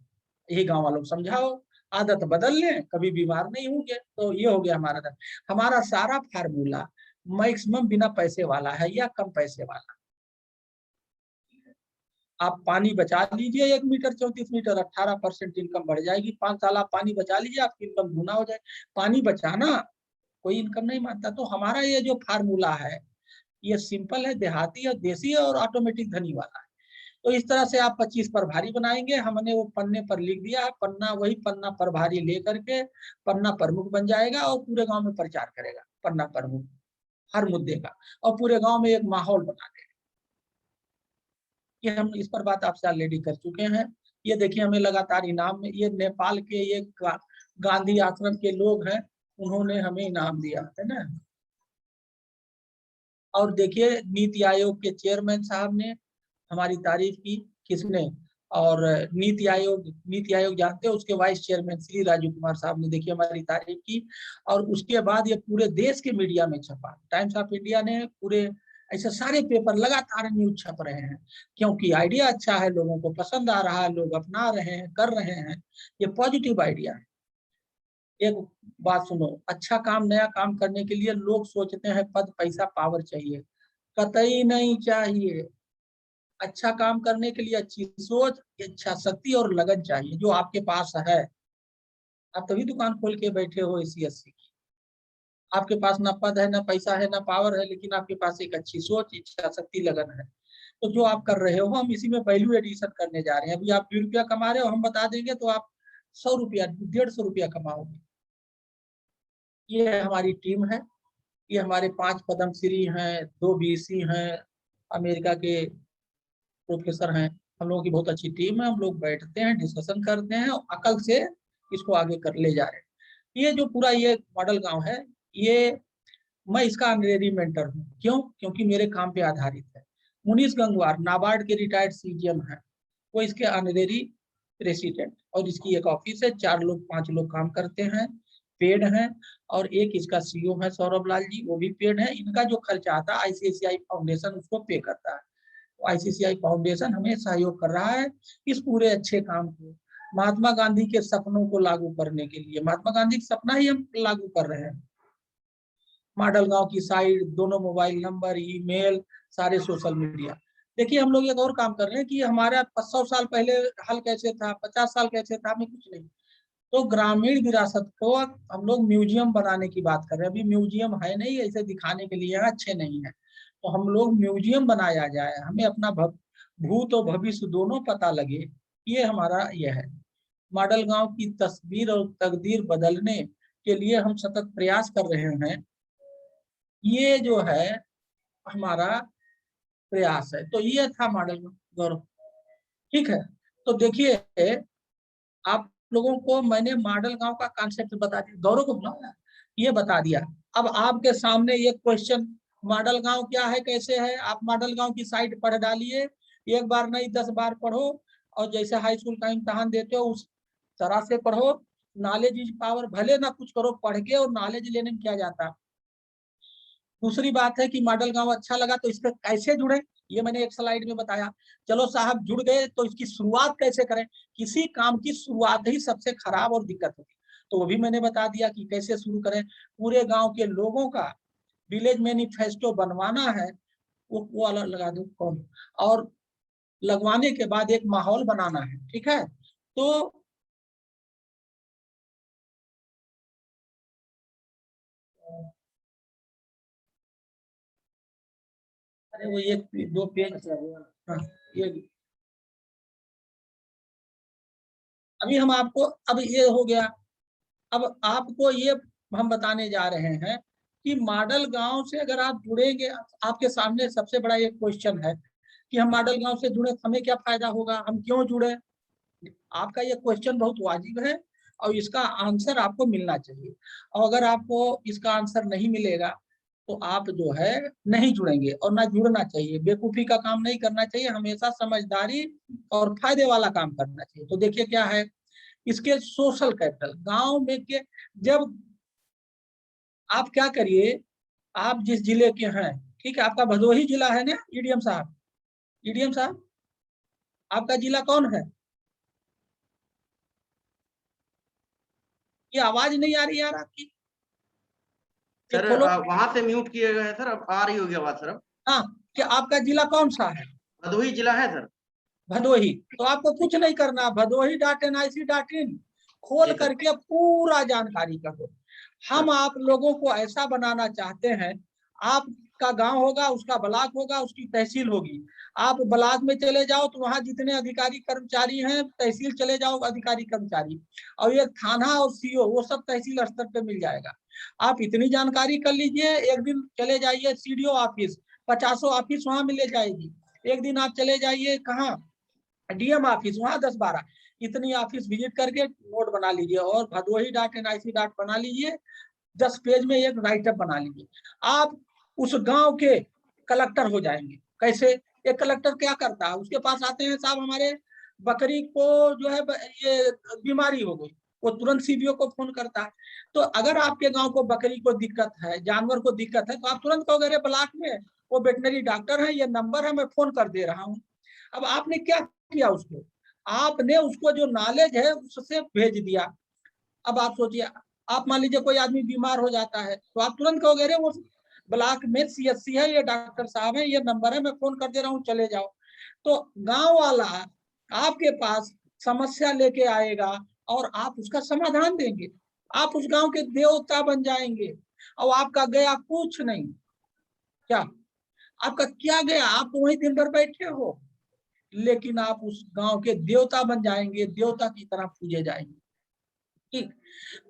यही गांव वालों को समझाओ, आदत बदल लें, कभी बीमार नहीं होंगे। तो ये हो गया हमारा। हमारा सारा फार्मूला मैक्सिमम बिना पैसे वाला है या कम पैसे वाला। आप पानी बचा लीजिए, 1 मीटर 34 मीटर, 18% इनकम बढ़ जाएगी। 5 साल आप पानी बचा लीजिए, आपकी इनकम गुना हो जाए। पानी बचाना कोई इनकम नहीं मानता। तो हमारा ये जो फार्मूला है, ये सिंपल है, देहाती है, देसी है और ऑटोमेटिक धनी वाला है। तो इस तरह से आप 25 प्रभारी बनाएंगे। हमने वो पन्ने पर लिख दिया है, पन्ना वही पन्ना प्रभारी लेकर के पन्ना प्रमुख बन जाएगा और पूरे गांव में प्रचार करेगा, पन्ना प्रमुख हर मुद्दे का, और पूरे गांव में एक माहौल बना देगा। ये हम इस पर बात आपसे ऑलरेडी कर चुके हैं। ये देखिए, हमें लगातार इनाम में, ये नेपाल के ये गांधी आश्रम के लोग हैं, उन्होंने हमें इनाम दिया है ना। और देखिए, नीति आयोग के चेयरमैन साहब ने हमारी तारीफ की। किसने? और नीति आयोग जानते हो, उसके वाइस चेयरमैन श्री राजीव कुमार साहब ने देखिए हमारी तारीफ की। और उसके बाद ये पूरे देश के मीडिया में छपा, टाइम्स ऑफ इंडिया ने, पूरे ऐसे सारे पेपर लगातार न्यूज छप रहे हैं, क्योंकि आइडिया अच्छा है, लोगों को पसंद आ रहा है, लोग अपना रहे हैं, कर रहे हैं। ये पॉजिटिव आइडिया है। एक बात सुनो, अच्छा काम, नया काम करने के लिए लोग सोचते हैं पद, पैसा, पावर चाहिए। कतई नहीं चाहिए। अच्छा काम करने के लिए अच्छी सोच, इच्छा शक्ति और लगन चाहिए, जो आपके पास है। आप तभी दुकान खोल के बैठे हो एसी 80 की। आपके पास ना पद है, ना पैसा है, ना पावर है, लेकिन आपके पास एक अच्छी सोच, इच्छा शक्ति, लगन है। तो जो आप कर रहे हो, हम इसी में वैल्यू एडिशन करने जा रहे हैं। अभी आप 2 रुपया कमा रहे हो, हम बता देंगे तो आप 100 रुपया, 150 रुपया कमाओगे। ये हमारी टीम है। ये हमारे 5 पद्मश्री हैं, 2 बीसी हैं, अमेरिका के प्रोफेसर हैं। हम लोगों की बहुत अच्छी टीम है। हम लोग बैठते हैं, डिस्कशन करते हैं और अकल से इसको आगे कर ले जा रहे हैं। ये जो पूरा ये मॉडल गांव है, ये मैं इसका ऑनरेरी मेंटर हूँ। क्यों? क्योंकि मेरे काम पे आधारित है। मुनीश गंगवार नाबार्ड के रिटायर्ड सीजीएम हैं, वो इसके ऑनरेरी प्रेसिडेंट और इसकी एक ऑफिस है, 4 लोग 5 लोग काम करते हैं, पेड हैं। और एक इसका सीईओ है सौरभ लाल जी, वो भी पेड है। इनका जो खर्चा आता है आईसीआईसीआई फाउंडेशन उसको पे करता है। तो आईसीआईसीआई फाउंडेशन हमें सहयोग कर रहा है इस पूरे अच्छे काम को, महात्मा गांधी के सपनों को लागू करने के लिए। महात्मा गांधी का सपना ही हम लागू कर रहे हैं। मॉडल गांव की साइट, दोनों मोबाइल नंबर, ईमेल, सारे सोशल मीडिया। देखिए हम लोग एक और काम कर रहे हैं कि हमारा 100 साल पहले हल कैसे था, 50 साल कैसे था, हमें कुछ नहीं। तो ग्रामीण विरासत को हम लोग म्यूजियम बनाने की बात कर रहे हैं। अभी म्यूजियम है नहीं, ऐसे दिखाने के लिए अच्छे नहीं है, तो हम लोग म्यूजियम बनाया जाए, हमें अपना भूत और भविष्य दोनों पता लगे, ये हमारा ये है। मॉडल गांव की तस्वीर और तकदीर बदलने के लिए हम सतत प्रयास कर रहे हैं, ये जो है हमारा प्रयास है। तो ये था मॉडल गौरव, ठीक है। तो देखिए आप लोगों को मैंने मॉडल गांव का कॉन्सेप्ट बता दिया, गौरव को बुलाओ, ये बता दिया। अब आपके सामने ये क्वेश्चन, मॉडल गांव क्या है, कैसे है, आप मॉडल गांव की साइट पढ़ डालिए, एक बार नहीं 10 बार पढ़ो, और जैसे हाई स्कूल का इम्तहान देते हो उस तरह से पढ़ो। नॉलेज इज पावर, भले ना कुछ करो, पढ़ के और नॉलेज लेने में क्या जाता। दूसरी बात है कि मॉडल गांव अच्छा लगा तो इस पर कैसे जुड़े, ये मैंने एक स्लाइड में बताया। चलो साहब जुड़ गए तो इसकी शुरुआत कैसे करें, किसी काम की शुरुआत ही सबसे खराब और दिक्कत होती है, तो वो भी मैंने बता दिया कि कैसे शुरू करें। पूरे गांव के लोगों का विलेज मैनिफेस्टो बनवाना है, वो अलग लगा दो कौन, और लगवाने के बाद एक माहौल बनाना है, ठीक है। तो अरे वो एक 2 पेज, हाँ, ये अभी हम आपको, अब ये हो गया। अब आपको ये हम बताने जा रहे हैं कि मॉडल गांव से अगर आप जुड़ेंगे, आपके सामने सबसे बड़ा ये क्वेश्चन है कि हम मॉडल गांव से जुड़े हमें क्या फायदा होगा, हम क्यों जुड़े। आपका ये क्वेश्चन बहुत वाजिब है और इसका आंसर आपको मिलना चाहिए। और अगर आपको इसका आंसर नहीं मिलेगा तो आप जो है नहीं जुड़ेंगे, और ना जुड़ना चाहिए। बेवकूफी का काम नहीं करना चाहिए, हमेशा समझदारी और फायदे वाला काम करना चाहिए। तो देखिए क्या है इसके सोशल कैपिटल गांव में के, जब आप क्या करिए, आप जिस जिले के हैं, ठीक है, आपका भदोही जिला है ना ईडीएम साहब, ईडीएम साहब आपका जिला कौन है, ये आवाज नहीं आ रही यार आपकी, ये सर खोलो। वहां से म्यूट किए गए हैं सर, अब आ रही होगी आवाज सर। अब हाँ, क्या आपका जिला कौन सा है, भदोही जिला है सर। भदोही। तो आपको कुछ नहीं करना, भदोही.nic.in खोल जी सर। करके पूरा जानकारी करो। हम आप लोगों को ऐसा बनाना चाहते हैं, आपका गांव होगा, उसका ब्लॉक होगा, उसकी तहसील होगी। आप ब्लॉक में चले जाओ तो वहां जितने अधिकारी कर्मचारी हैं, तहसील चले जाओ अधिकारी कर्मचारी, और ये थाना और सीओ वो सब तहसील स्तर पे मिल जाएगा। आप इतनी जानकारी कर लीजिए, एक दिन चले जाइए सीडीओ ऑफिस, 50 ऑफिस वहां मिले जाएगी। एक दिन आप चले जाइए कहाँ, डीएम ऑफिस, वहां 10-12 इतनी ऑफिस विजिट करके नोट बना लीजिए, और भदोही.nic. बना लीजिए, 10 पेज में एक राइटअप बना लीजिए। आप उस गांव के कलेक्टर हो जाएंगे। कैसे, एक कलेक्टर क्या करता है, उसके पास आते हैं साहब हमारे बकरी को जो है ये बीमारी हो गई, वो तुरंत सीबीओ को फोन करता है। तो अगर आपके गांव को बकरी को दिक्कत है, जानवर को दिक्कत है, तो आप तुरंत कहोगे अरे ब्लॉक में वो वेटनरी डॉक्टर है, ये नंबर है, मैं फोन कर दे रहा हूँ। अब आपने क्या किया, उसको आपने उसको जो नॉलेज है उससे भेज दिया। अब आप सोचिए, आप मान लीजिए कोई आदमी बीमार हो जाता है तो आप तुरंत कहोगे अरे वो ब्लॉक में सीएससी है, ये डॉक्टर साहब है, ये नंबर है, मैं फोन कर दे रहा हूँ, चले जाओ। तो गांव वाला आपके पास समस्या लेके आएगा और आप उसका समाधान देंगे। आप उस गांव के देवता बन जाएंगे, और आपका गया कुछ नहीं। क्या आपका क्या गया, आप तो वहीं दिन भर बैठे हो, लेकिन आप उस गांव के देवता बन जाएंगे, देवता की तरह पूजे जाएंगे। ठीक,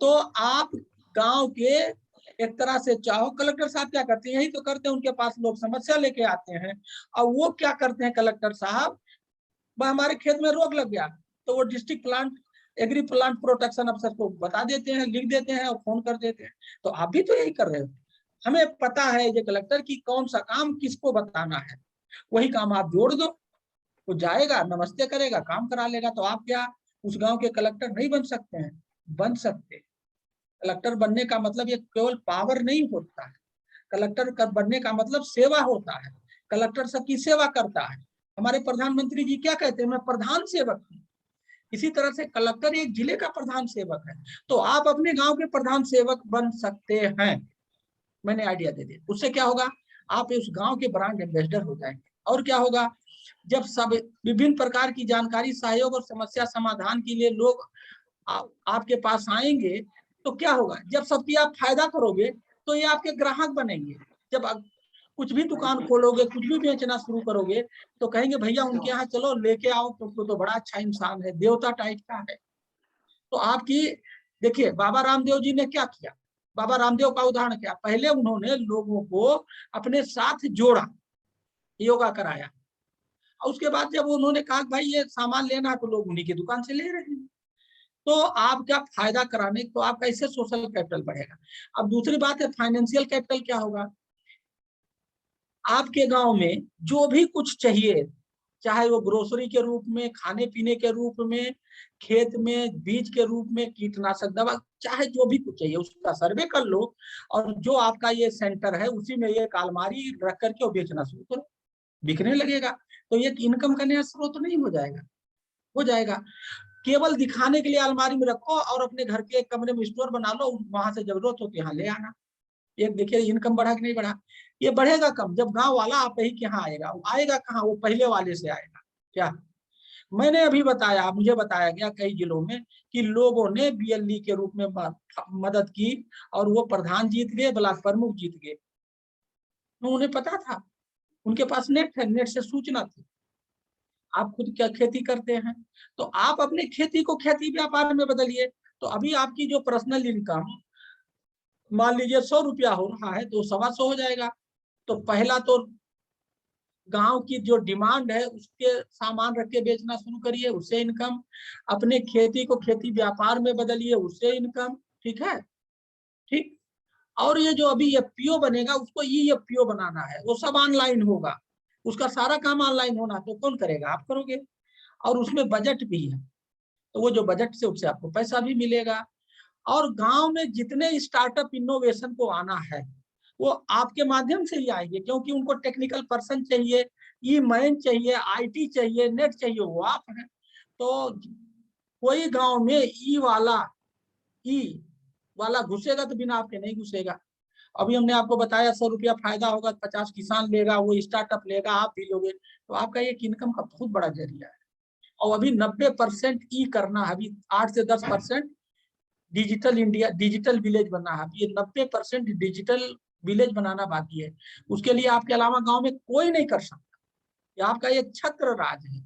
तो आप गांव के एक तरह से चाहो, कलेक्टर साहब क्या करते हैं, यही तो करते हैं, उनके पास लोग समस्या लेके आते हैं, और वो क्या करते हैं कलेक्टर साहब, हमारे खेत में रोग लग गया तो वो district plant agri plant protection अफसर को बता देते हैं, लिख देते हैं और फोन कर देते हैं। तो आप भी तो यही कर रहे हो। हमें पता है ये कलेक्टर की कौन सा काम किसको बताना है, वही काम आप जोड़ दो, वो जाएगा, नमस्ते करेगा, काम करा लेगा। तो आप क्या उस गांव के कलेक्टर नहीं बन सकते हैं? बन सकते। कलेक्टर बनने का मतलब ये केवल पावर नहीं होता है। कलेक्टर बनने का मतलब सेवा होता है। कलेक्टर सबकी सेवा करता है। हमारे प्रधानमंत्री जी क्या कहते हैं? मैं प्रधान सेवक हूँ। इसी तरह से कलेक्टर एक जिले का प्रधान सेवक है। तो आप अपने गांव के प्रधान सेवक बन सकते हैं। मैंने आइडिया दे दिया। उससे क्या होगा? आप उस गांव के ब्रांड एम्बेसडर हो जाएंगे। और क्या होगा? जब सब विभिन्न प्रकार की जानकारी, सहयोग और समस्या समाधान के लिए लोग आपके पास आएंगे, तो क्या होगा? जब सबकी आप फायदा करोगे तो ये आपके ग्राहक बनेंगे। जब कुछ भी दुकान खोलोगे, कुछ भी बेचना शुरू करोगे, तो कहेंगे भैया उनके यहाँ चलो, लेके आओ, तो बड़ा अच्छा इंसान है, देवता टाइप का है। तो आपकी देखिए, बाबा रामदेव जी ने क्या किया? बाबा रामदेव का उदाहरण क्या? पहले उन्होंने लोगों को अपने साथ जोड़ा, योगा कराया, और उसके बाद जब उन्होंने कहा भाई ये सामान लेना है, तो लोग उन्हीं की दुकान से ले रहे हैं। तो आपका फायदा कराने, तो आपका इससे सोशल कैपिटल बढ़ेगा। अब दूसरी बात है फाइनेंशियल कैपिटल क्या होगा? आपके गांव में जो भी कुछ चाहिए, चाहे वो ग्रोसरी के रूप में, खाने पीने के रूप में, खेत में बीज के रूप में, कीटनाशक दवा, चाहे जो भी कुछ चाहिए, उसका सर्वे कर लो, और जो आपका ये सेंटर है उसी में ये अलमारी रख करके बेचना शुरू करो, बिकने लगेगा। तो ये इनकम का नया स्रोत नहीं हो जाएगा? हो जाएगा। केवल दिखाने के लिए अलमारी में रखो और अपने घर के कमरे में स्टोर बना लो, वहां से जरूरत हो तो यहाँ ले आना। एक देखिए इनकम बढ़ा कि नहीं बढ़ा? ये बढ़ेगा कम जब गांव वाला आप ही के यहाँ आएगा। आएगा कहाँ? वो पहले वाले से आएगा। क्या मैंने अभी बताया, मुझे बताया गया कई जिलों में कि लोगों ने बीएलई के रूप में मदद की और वो प्रधान जीत गए, ब्लॉक प्रमुख जीत गए। तो उन्हें पता था, उनके पास नेट है, नेट से सूचना थी। आप खुद क्या खेती करते हैं, तो आप अपने खेती को खेती व्यापार में बदलिए। तो अभी आपकी जो पर्सनल इनकम मान लीजिए 100 रुपया हो रहा है, तो 125 हो जाएगा। तो पहला तो गांव की जो डिमांड है उसके सामान रख के बेचना शुरू करिए, उससे इनकम। अपने खेती को खेती व्यापार में बदलिए, उससे इनकम। ठीक है? ठीक। और ये जो अभी एफपीओ बनेगा, उसको ई एफपीओ बनाना है, वो सब ऑनलाइन होगा। उसका सारा काम ऑनलाइन होना, तो कौन करेगा? आप करोगे। और उसमें बजट भी है, तो वो जो बजट से उससे आपको पैसा भी मिलेगा। और गांव में जितने स्टार्टअप इनोवेशन को आना है, वो आपके माध्यम से ही आएंगे, क्योंकि उनको टेक्निकल पर्सन चाहिए, ई मैन चाहिए, आईटी चाहिए, नेट चाहिए, वो आप हैं। तो कोई गांव में ई वाला घुसेगा तो बिना आपके नहीं घुसेगा। अभी हमने आपको बताया 100 रुपया फायदा होगा, 50 किसान लेगा, वो स्टार्टअप लेगा, आप भी लोगे, तो आपका एक इनकम का बहुत बड़ा जरिया है। और अभी 90% ई करना है, अभी 8 से 10% डिजिटल इंडिया, डिजिटल विलेज बनना है। ये 90% डिजिटल विलेज बनाना बाकी है। उसके लिए आपके अलावा गांव में कोई नहीं कर सकता। ये आपका एक छत्र राज है।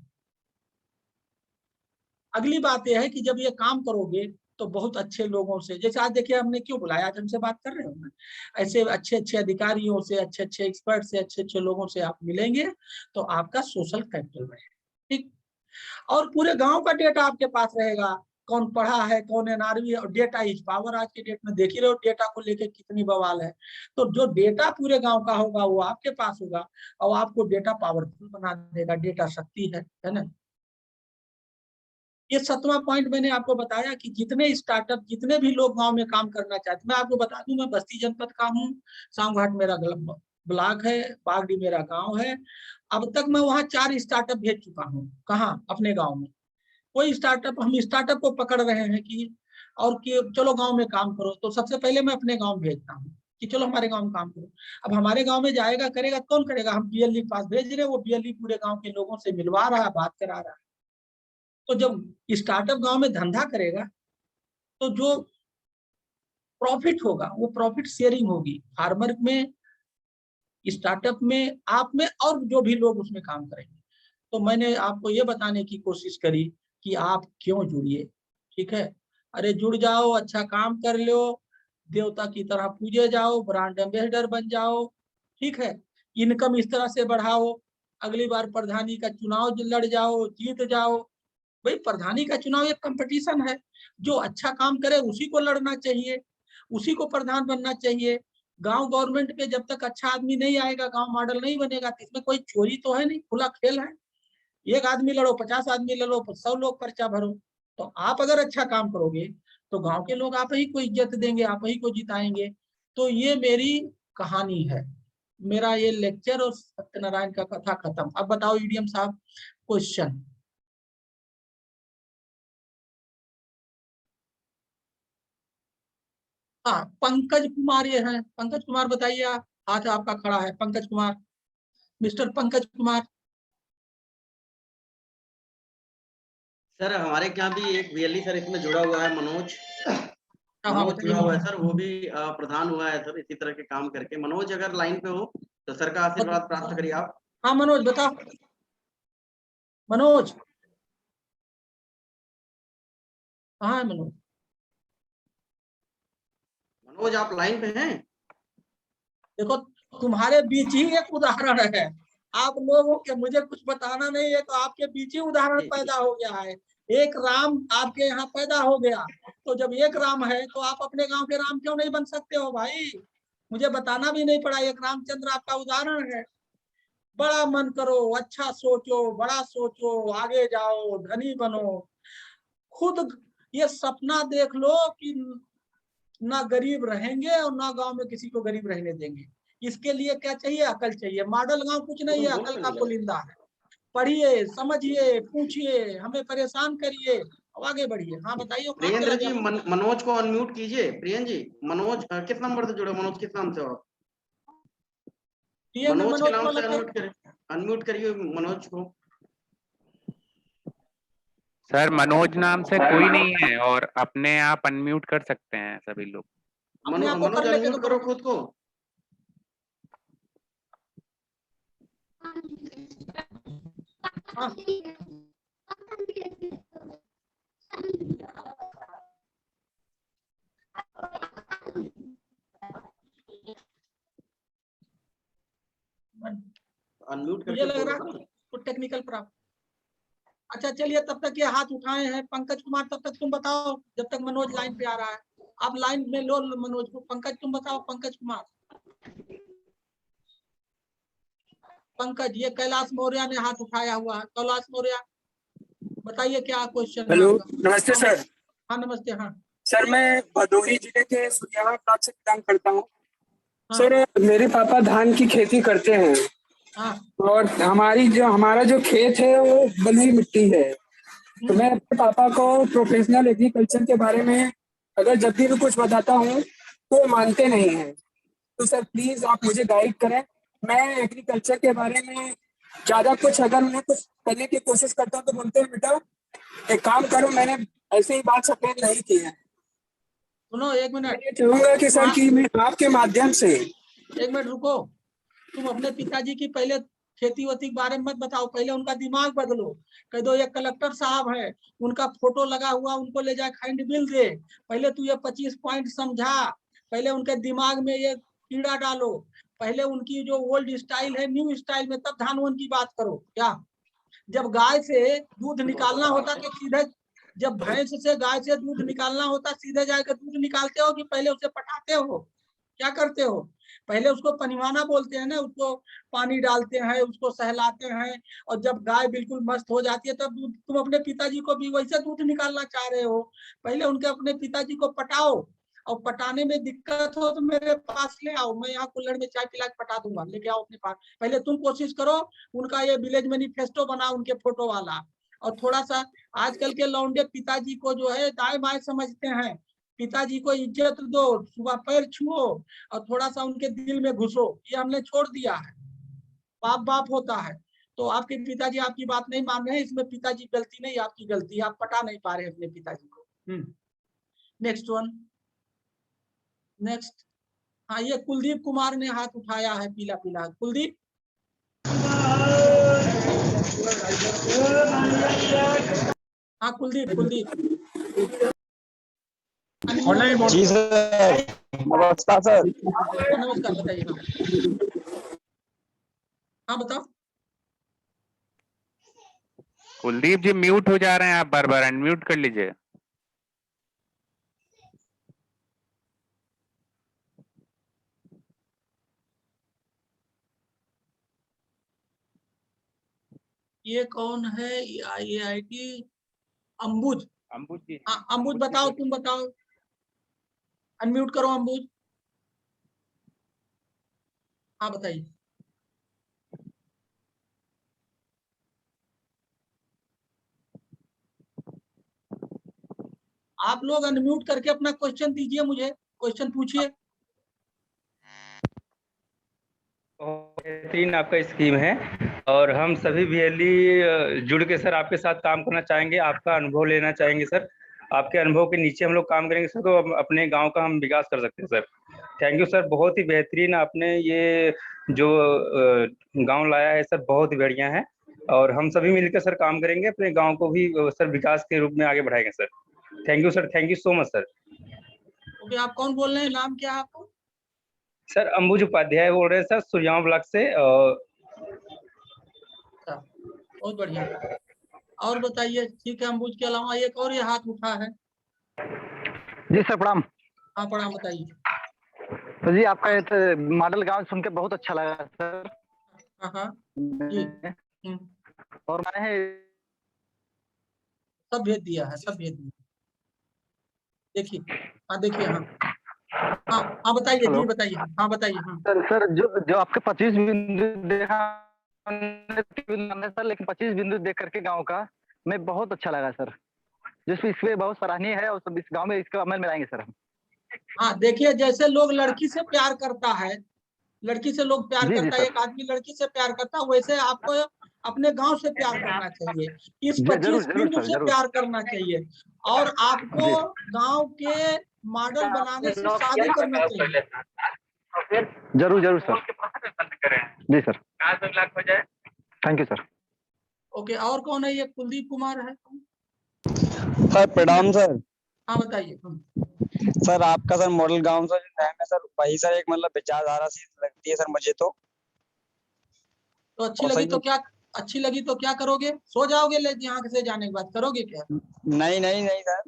अगली बात यह है कि जब ये काम करोगे तो बहुत अच्छे लोगों से, जैसे आज देखिए हमने क्यों बुलाया, आज हमसे बात कर रहे हो ना, ऐसे अच्छे अच्छे अधिकारियों से, अच्छे अच्छे एक्सपर्ट से, अच्छे अच्छे लोगों से आप मिलेंगे, तो आपका सोशल कैपिटल रहेगा। ठीक। और पूरे गांव का डेटा आपके पास रहेगा, कौन पढ़ा है, कौन एनआरवी है। और डेटा इज पावर, आज के डेट में देख ही रहे हो डेटा को लेके कितनी बवाल है। तो जो डेटा पूरे गांव का होगा वो आपके पास होगा, और आपको डेटा पावरफुल बना देगा। डेटा शक्ति है ना? ये 7वां पॉइंट मैंने आपको बताया कि जितने स्टार्टअप, जितने भी लोग गांव में काम करना चाहते, मैं आपको बता दूं, मैं बस्ती जनपद का हूँ, सामघाट मेरा ब्लॉक है, बागडी मेरा गांव है। अब तक मैं वहाँ 4 स्टार्टअप भेज चुका हूँ। कहाँ? अपने गांव में। कोई स्टार्टअप, हम स्टार्टअप को पकड़ रहे हैं कि और कि चलो गांव में काम करो, तो सबसे पहले मैं अपने गांव भेजता हूँ कि चलो हमारे गांव में काम करो। अब हमारे गांव में जाएगा, करेगा, कौन करेगा? हम बीएलई के पास भेज रहे हैं, वो बीएलई पूरे गांव के लोगों से मिलवा रहा है, बात करा रहा है। तो जब स्टार्टअप गांव में धंधा करेगा, तो जो प्रॉफिट होगा वो प्रॉफिट शेयरिंग होगी, फार्मर में, स्टार्टअप में, आप में, और जो भी लोग उसमें काम करेंगे। तो मैंने आपको ये बताने की कोशिश करी कि आप क्यों जुड़िए। ठीक है? अरे जुड़ जाओ, अच्छा काम कर लो, देवता की तरह पूजे जाओ, ब्रांड एम्बेसडर बन जाओ। ठीक है? इनकम इस तरह से बढ़ाओ, अगली बार प्रधानी का चुनाव लड़ जाओ, जीत जाओ। भाई प्रधानी का चुनाव एक कंपटीशन है, जो अच्छा काम करे उसी को लड़ना चाहिए, उसी को प्रधान बनना चाहिए। गांव गवर्नमेंट पे जब तक अच्छा आदमी नहीं आएगा, गांव मॉडल नहीं बनेगा। तो इसमें कोई चोरी तो है नहीं, खुला खेल है। एक आदमी लड़ो, 50 आदमी लड़ो, 100 लोग पर्चा भरो, तो आप अगर अच्छा काम करोगे तो गांव के लोग आप ही को इज्जत देंगे, आप ही को जिताएंगे। तो ये मेरी कहानी है, मेरा ये लेक्चर और सत्यनारायण का कथा खत्म। अब बताओ ईडीएम साहब, क्वेश्चन। हाँ, पंकज कुमार ये हैं। पंकज कुमार बताइए, आप, हाथ आपका खड़ा है, पंकज कुमार, मिस्टर पंकज कुमार। सर हमारे यहाँ भी एक वीएलई सर इसमें जुड़ा हुआ है, मनोज। हाँ मनोज बताइए। जुड़ा हुआ है सर, वो भी प्रधान हुआ है सर इसी तरह के काम करके। मनोज अगर लाइन पे हो तो सर का आशीर्वाद प्राप्त करिए आप। हाँ मनोज बताओ, मनोज कहाँ है मनोज? मनोज आप लाइन पे हैं? देखो, तुम्हारे बीच ही एक उदाहरण है। आप लोगों के मुझे कुछ बताना नहीं है, तो आपके बीच ही उदाहरण पैदा हो गया है। एक राम आपके यहाँ पैदा हो गया, तो जब एक राम है तो आप अपने गांव के राम क्यों नहीं बन सकते हो भाई? मुझे बताना भी नहीं पड़ा, एक रामचंद्र आपका उदाहरण है। बड़ा मन करो, अच्छा सोचो, बड़ा सोचो, आगे जाओ, धनी बनो। खुद ये सपना देख लो कि ना गरीब रहेंगे और ना गांव में किसी को गरीब रहने देंगे। इसके लिए क्या चाहिए? अकल चाहिए। मॉडल गांव कुछ नहीं है, अकल का पुलिंदा है। पढ़िए, समझिए, पूछिए, हमें परेशान करिए, अब आगे बढ़िए। हाँ बताइए, कहाँ प्रियेंद्र चला जी, गया? मनोज को अनम्यूट कीजिए। प्रियन जी, मनोज किस नंबर से जुड़े? मनोज किस नाम से हो आप? टीएम में मनोज के मनोज नाम को से लगे। अनम्यूट करिए मनोज को। सर मनोज नाम से कोई नहीं है और अपने आप अनम्यूट कर सकते हैं सभी लोग। अपने आप को कर मनोज लेंगे तो अनम्यूट करो करो। खुद को। हाँ अनम्यूट मुझे करके लग बोलो रहा ना। है कुछ टेक्निकल प्रॉब्लम। अच्छा चलिए, तब तक ये हाथ उठाए हैं पंकज कुमार, तब तक तुम बताओ, जब तक मनोज लाइन पे आ रहा है। आप लाइन में लो मनोज को। पंकज तुम बताओ, पंकज कुमार। पंकज, ये कैलाश मौर्य ने हाथ उठाया हुआ है। कैलाश मौर्य बताइए, क्या क्वेश्चन है हेलो, आपका? नमस्ते सर। हाँ नमस्ते। हाँ सर मैं भदोही जिले के सुरयावा ब्लॉक से बिलोंग करता हूँ। हाँ सर मेरे पापा धान की खेती करते हैं हाँ। और हमारा जो खेत है वो बलुई मिट्टी है। तो मैं अपने पापा को प्रोफेशनल एग्रीकल्चर के बारे में अगर जब भी कुछ बताता हूँ तो वो मानते नहीं हैं। तो सर प्लीज आप मुझे गाइड करें। मैं एग्रीकल्चर के बारे में ज्यादा कुछ अगर मैं कुछ करने की कोशिश करता हूँ तो बोलते हैं बेटा एक काम करो, मैंने ऐसे ही बात सफेद नहीं की है। सुनो एक मैं मिनट। ये चाहूंगा कि सर कि मैं आपके माध्यम से एक मिनट रुको। तुम अपने पिताजी की पहले खेती वेती के बारे में मत बताओ, पहले उनका दिमाग बदलो। कह दो ये कलेक्टर साहब है, उनका फोटो लगा हुआ, उनको ले जाए खाइंड बिल दे। पहले तू ये 25 पॉइंट समझा। पहले उनके दिमाग में ये कीड़ा डालो। पहले उनकी जो ओल्ड स्टाइल है, न्यू स्टाइल में तब धान वन की बात करो। क्या जब गाय से दूध निकालना होता तो सीधे, जब भैंस से गाय से दूध निकालना होता सीधे जाकर दूध निकालते हो कि पहले उसे पटाते हो? क्या करते हो? पहले उसको पनिवाना बोलते हैं ना, उसको पानी डालते हैं, उसको सहलाते हैं, और जब गाय बिल्कुल मस्त हो जाती है तब दूध। तुम अपने पिताजी को भी वैसे दूध निकालना चाह रहे हो? पहले उनके अपने पिताजी को पटाओ, और पटाने में दिक्कत हो तो मेरे पास ले आओ, मैं यहाँ कुल्हड़ में चाय पिला के पटा दूंगा। लेके आओ अपने पास। पहले तुम कोशिश करो उनका ये विलेज मैनिफेस्टो बनाओ, उनके फोटो वाला। और थोड़ा सा आजकल के लौंडे पिताजी को जो है दाएं बाएं समझते हैं। पिताजी को इज्जत दो, सुबह पैर छुओ, और थोड़ा सा उनके दिल में घुसो। ये हमने छोड़ दिया है। बाप बाप होता है। तो आपके पिताजी आपकी बात नहीं मान रहे हैं, इसमें पिताजी गलती नहीं, आपकी गलती है, आप पटा नहीं पा रहे अपने पिताजी को। Next one, next. हाँ, ये कुलदीप कुमार ने हाथ उठाया है, पीला पीला। कुलदीप, हाँ कुलदीप, कुलदीप जी सर, नमस्कार सर। नमस्कार, बताइए। हाँ हाँ बताओ। कुलदीप जी म्यूट हो जा रहे हैं, आप बार बार अनम्यूट कर लीजिए। ये कौन है? ये आईटी अंबुज। अंबुज जी हाँ अम्बुज बताओ, तुम बताओ, अनम्यूट करो अम्बुज। हाँ बताइए। आप लोग अनम्यूट करके अपना क्वेश्चन दीजिए, मुझे क्वेश्चन पूछिए। बेहतरीन आपका स्कीम है और हम सभी वीएलई जुड़ के सर आपके साथ काम करना चाहेंगे, आपका अनुभव लेना चाहेंगे सर। आपके अनुभव के नीचे हम लोग काम करेंगे सर, तो अपने गांव का हम विकास कर सकते हैं सर। थैंक यू सर, बहुत ही बेहतरीन आपने ये जो गांव लाया है सर, बहुत ही बढ़िया है और हम सभी मिलकर सर काम करेंगे, अपने गांव को भी सर विकास के रूप में आगे बढ़ाएंगे sir. Thank you sir, thank you so much sir. Okay, आप कौन बोल रहे हैं, नाम क्या है आपको? सर अंबुज उपाध्याय बोल रहे हैं सर, सुरजाम ब्लॉक से। अच्छा, बहुत बढ़िया। और बताइए, ठीक है, अम्बुज के अलावा एक और ये हाथ उठा है। जी सर प्रणाम। हाँ प्रणाम, बताइए। तो जी आपका ये मॉडल गांव सुन के बहुत अच्छा लगा सर। हाँ हाँ जी। और मैंने सब भेज दिया है, सब भेज दिया। देखिए, हाँ देखिए, हाँ हाँ हाँ बताइए जी, बताइए, हाँ बताइए। हाँ सर जो आपके 25 बिंदु देखा सर, लेकिन 25 बिंदु देख करके गांव का मैं बहुत अच्छा लगा सर, जिसमें इसमें बहुत सराहनीय है और सब इस गांव में इसका अमल में लाएंगे सर हम। हाँ देखिए, जैसे लोग लड़की से प्यार करता है, लड़की से लोग प्यार जी जी करता है, सर, एक आदमी लड़की से प्यार करता है, वैसे आपको अपने गांव से प्यार करना चाहिए, इस जरूर 25 जरूर बिंदु सर, से जरूर प्यार करना चाहिए, और आपको जी गांव के मॉडल बनाने से शादी करना चाहिए। जरूर जरूर सर, जी sir, thank you sir. Okay, और कौन है? ये कुलदीप कुमार है। सर प्रणाम सर। हाँ बताइए। सर आपका सर मॉडल गांव सर जो है सर, वही सर एक मतलब विचारधारा सी लगती है सर मुझे तो। तो अच्छी और लगी सर तो क्या, अच्छी लगी तो क्या करोगे? सो जाओगे ले यहाँ से जाने के बाद, करोगे क्या? नहीं नहीं नहीं सर,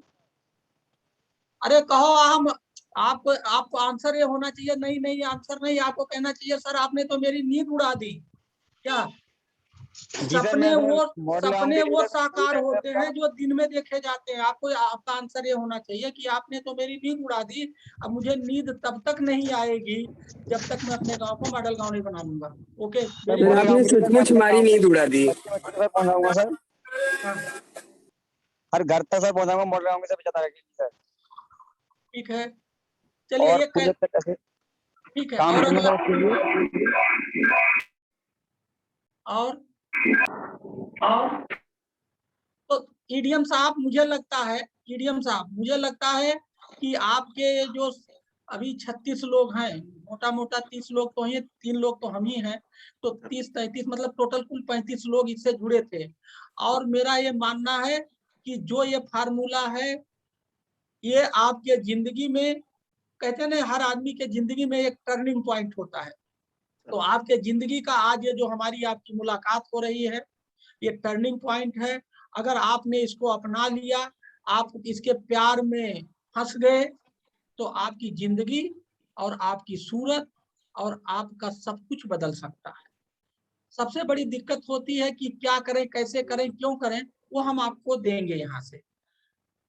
अरे कहो, हम आपको आंसर ये होना चाहिए, नहीं नहीं आंसर नहीं, आपको कहना चाहिए सर आपने तो मेरी नींद उड़ा दी। क्या? जी सर मैं मॉडल गांव सपने के लिए वो सर स्कूल साकार टाइम में होते अपना। हैं जो दिन में देखे जाते हैं। आपको आपका आंसर ये होना चाहिए कि आपने तो मेरी नींद उड़ा दी, अब मुझे नींद तब तक नहीं आएगी जब तक मैं अपने गांव को मॉडल गांव नहीं बना लूंगा। Okay, very good. आपने सचमुच हमारी नींद उड़ा दी। बच्चे बच्चे तक पहुंचाऊंगा सर, हाँ, हर घर तक सर पहुंचाऊंगा मॉडल गांव में सर, पता रखिए सर। ठीक है, चलिए और ये मुझे तक कैसे ठीक है। काम और करना अगला, है उसके लिए। और तो ईडीएम साहब, मुझे लगता है, ईडीएम साहब मुझे लगता है कि आपके जो अभी 36 लोग हैं, मोटा मोटा 30 लोग तो हैं, 3 लोग तो हम ही हैं, तो 30-33 मतलब टोटल कुल 35 लोग इससे जुड़े थे। और मेरा ये मानना है कि जो ये फार्मूला है, ये आपके जिंदगी में, कहते हैं ना हर आदमी के जिंदगी में एक टर्निंग पॉइंट होता है, तो आपके जिंदगी का आज ये जो हमारी आपकी मुलाकात हो रही है, ये टर्निंग पॉइंट है। अगर आपने इसको अपना लिया, आप इसके प्यार में फंस गए, तो आपकी जिंदगी और आपकी सूरत और आपका सब कुछ बदल सकता है। सबसे बड़ी दिक्कत होती है कि क्या करें, कैसे करें, क्यों करें, वो हम आपको देंगे यहाँ से।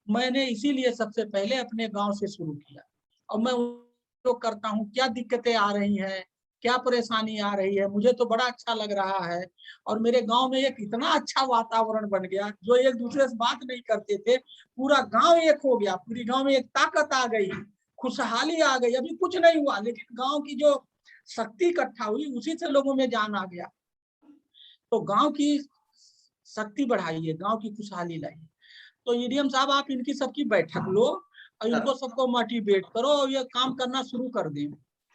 मैंने इसीलिए सबसे पहले अपने गांव से शुरू किया, और मैं जो करता हूँ, क्या दिक्कतें आ रही हैं, क्या परेशानी आ रही है, मुझे तो बड़ा अच्छा लग रहा है। और मेरे गांव में एक इतना अच्छा वातावरण बन गया, जो एक दूसरे से बात नहीं करते थे, पूरा गांव एक हो गया, पूरी गांव में एक ताकत आ गई, खुशहाली आ गई। अभी कुछ नहीं हुआ, लेकिन गांव की जो शक्ति इकट्ठा हुई, उसी से लोगों में जान आ गया। तो गांव की शक्ति बढ़ाइए, गांव की खुशहाली लाइए। तो ईडीएम साहब, आप इनकी सबकी बैठक लो और इनको सबको मोटिवेट करो और ये काम करना शुरू कर दें।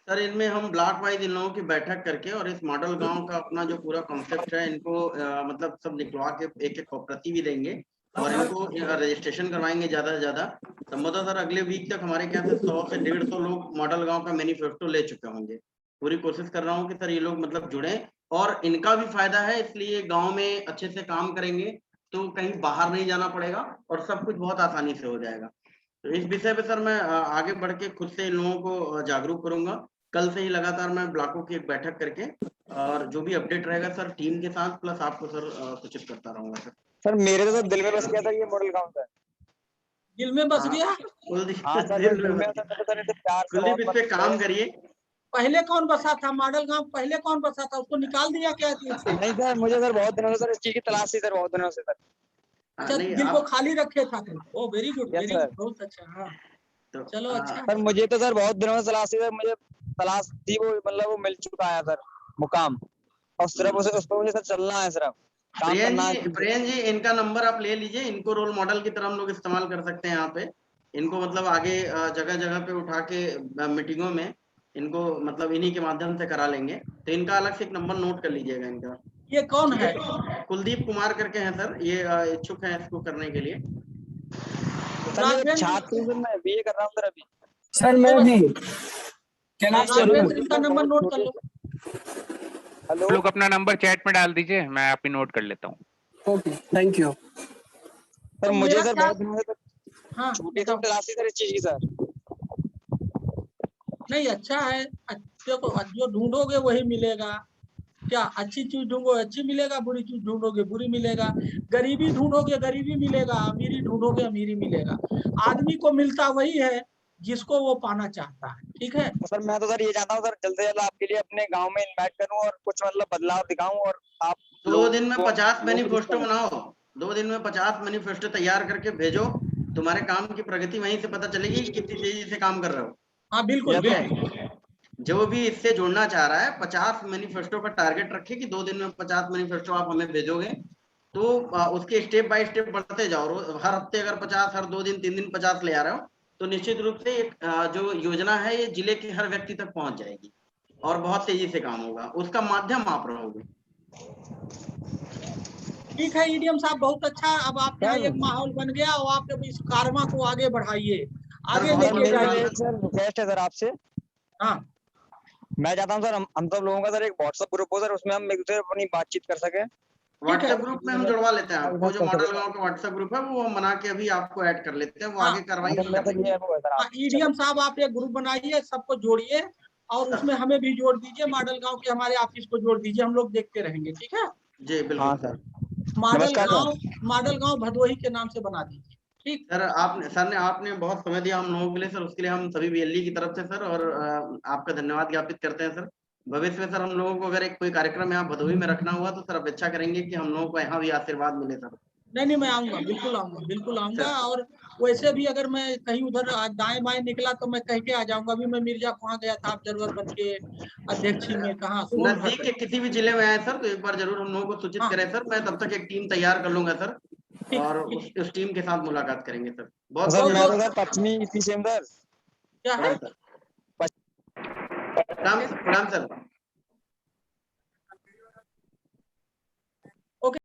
सर इनमें हम ब्लॉक वाइज इन लोगों की बैठक करके और इस मॉडल गांव का अपना जो पूरा कॉन्सेप्ट है, इनको मतलब सब निकलवा के एक एक प्रति भी देंगे और इनको रजिस्ट्रेशन करवाएंगे ज्यादा से ज्यादा। संभवतः सर अगले वीक तक हमारे क्या 100 से 150 लोग मॉडल गांव का मैनिफेस्टो ले चुके होंगे। पूरी कोशिश कर रहा हूँ कि सर ये लोग मतलब जुड़े और इनका भी फायदा है, इसलिए गाँव में अच्छे से काम करेंगे तो कहीं बाहर नहीं जाना पड़ेगा और सब कुछ बहुत आसानी से हो जाएगा। तो इस विषय पे सर मैं आगे बढ़ के खुद से इन लोगों को जागरूक करूंगा। कल से ही लगातार मैं ब्लॉकों की एक बैठक करके और जो भी अपडेट रहेगा सर टीम के साथ प्लस आपको सर सूचित करता रहूंगा सर। सर मेरे तो दिल में बस गया था ये मॉडल गांव सर। दिल में बस हाँ। गया। कुलदीप हाँ सर, दिल दिल में में बस तो सर ऐसे प्यार से कुलदीप इस बहुत पे मतलब काम करिए। पहले कौन बसा था मॉडल गांव, पहले कौन बसा था, उसको निकाल दिया क्या दिल से? नहीं सर, मुझे सर बहुत दिनों से सर इस चीज की तलाश थी सर, बहुत दिनों से सर। अच्छा, नहीं दिल को आप खाली रखे था तुम। Oh very good, yes very sir. Good, बहुत अच्छा। हाँ तो चलो अच्छा सर है। मुझे तो सर बहुत दिनों से तलाश थी सर, मुझे तलाश थी वो मतलब वो मिल चुका है सर मुकाम, और सिर्फ उस पर मुझे सर चलना है, सिर्फ काम करना है। प्रियन जी इनका नंबर आप ले लीजिए, इनको रोल मॉडल की तरह हम लोग इस्तेमाल कर सकते हैं यहाँ पे। इनको मतलब आगे जगह जगह पे उठा के मीटिंगों में इनको मतलब इन्हीं के माध्यम से करा लेंगे। तो इनका अलग से एक नंबर नोट कर लीजिएगा इनका। ये कौन ठीक है? है, कुलदीप कुमार करके हैं सर, ये इच्छुक हैं इसको करने के लिए। सर मेरे राघवेंद्र, छात्र सर, मैं बीए कर रहा हूँ सर अभी। सर मैं भी कैलाश चौधरी। राघवेंद्र इनका नंबर नोट कर लो। हेलो आप लोग अपना नंबर चैट में डाल दीजिए, मैं आप ही नोट कर लेता हूँ। Okay, thank you. सर, तो मुझे मेरा सर ख्याल, बहुत दिनों से हाँ छूटी थी बताओ। तलाश थी सर इस चीज की सर। नहीं अच्छा है, देखो जो ढूंढोगे वही मिलेगा। क्या अच्छी चीज ढूंढोगे अच्छी मिलेगा, बुरी चीज ढूंढोगे बुरी मिलेगा। गरीबी ढूंढोगे गरीबी मिलेगा, अमीरी ढूंढोगे अमीरी मिलेगा। आदमी को मिलता वही है जिसको वो पाना चाहता है। ठीक है, तो सर मैं तो सर ये चाहता हूँ सर जल्द से जल्द आपके लिए अपने गांव में इनवाइट करूँ और कुछ मतलब बदलाव दिखाऊं, और आप 2 दिन में 50 लोगों को मैनिफेस्टो रिस्पॉन्स। बनाओ। 2 दिन में 50 मैनिफेस्टो तैयार करके भेजो। तुम्हारे काम की प्रगति वहीं से पता चलेगी कि कितनी तेजी से काम कर रहे हो। हाँ बिल्कुल ठीक बिल्कुल। है, जो भी इससे जुड़ना चाह रहा है 50 मैनिफेस्टो का टारगेट रखे कि 2 दिन में 50 मैनिफेस्टो आप हमें भेजोगे। तो उसके स्टेप बाय स्टेप बढ़ते जाओ। हर हफ्ते अगर 50, हर 2 दिन 3 दिन 50 ले आ रहे हो तो निश्चित रूप से एक जो योजना है ये जिले के हर व्यक्ति तक पहुंच जाएगी और बहुत तेजी से काम होगा। उसका माध्यम आप रहोगे। ठीक है ईडीएम साहब, बहुत अच्छा। अब आपके यहाँ सर एक माहौल बन गया और आप अब इस कारमा को आगे बढ़ाइए, सर आगे बहुत सर लेके मेरी धन्यवाद जाइए। एक सर रिक्वेस्ट है सर आपसे। हाँ मैं चाहता हूँ सर हम सब लोगों का सर एक व्हाट्सएप ग्रुप हो सर, उसमें हम एक दूसरे अपनी बातचीत कर सके। ठीक है। व्हाट्सएप ग्रुप में हम जुड़वा लेते हैं आपको। जो कर मॉडल सके। गांव का व्हाट्सएप ग्रुप है वो हम बना के अभी आपको ऐड कर लेते हैं। वो हाँ आगे कार्रवाई मतलब हम मेरा कर सर ये लेंगे। है वो है सर हाँ आप ईडीएम साहब आप एक ग्रुप बनाइए, सबको जोड़िए और उसमें हमें भी जोड़ दीजिए। मॉडल गांव के हमारे ऑफिस को जोड़ दीजिए, हम लोग देखते रहेंगे। ठीक है, जी बिल्कुल हाँ सर। सर। मॉडल नमस्कार गांव, सर। मॉडल गांव भदोही के नाम से बना दीजिए। ठीक, सर ने आपने बहुत समय दिया हम लोगों के लिए सर, उसके लिए हम सभी बीएलई की तरफ से सर और आपका धन्यवाद ज्ञापित करते हैं सर। भविष्य में सर हम लोगों को अगर एक कोई कार्यक्रम यहाँ भदोही में रखना हुआ तो सर अपेक्षा करेंगे कि हम लोगों को यहाँ भी आशीर्वाद मिले सर। नहीं नहीं मैं आऊंगा, बिल्कुल आऊंगा, बिल्कुल आऊंगा। सर और वैसे भी अगर मैं कहीं उधर दाएं बाएं निकला तो मैं कह के आ जाऊंगा। अभी मैं मिर्जा वहाँ गया था ऑब्जर्वर बन के, अध्यक्षी में, कहा नजदीक सोनभद्र। के किसी भी जिले में आए सर तो एक बार जरूर हम लोगों को सूचित हाँ करें सर। मैं तब तक एक टीम तैयार कर लूंगा सर ठीक और ठीक। उस टीम के साथ मुलाकात करेंगे सर। तो बहुत सर बहुत मैं तो धन्यवाद सर पश्चिमी ईपी से हूँ सर। क्या है? सर। प्रणाम प्रणाम सर।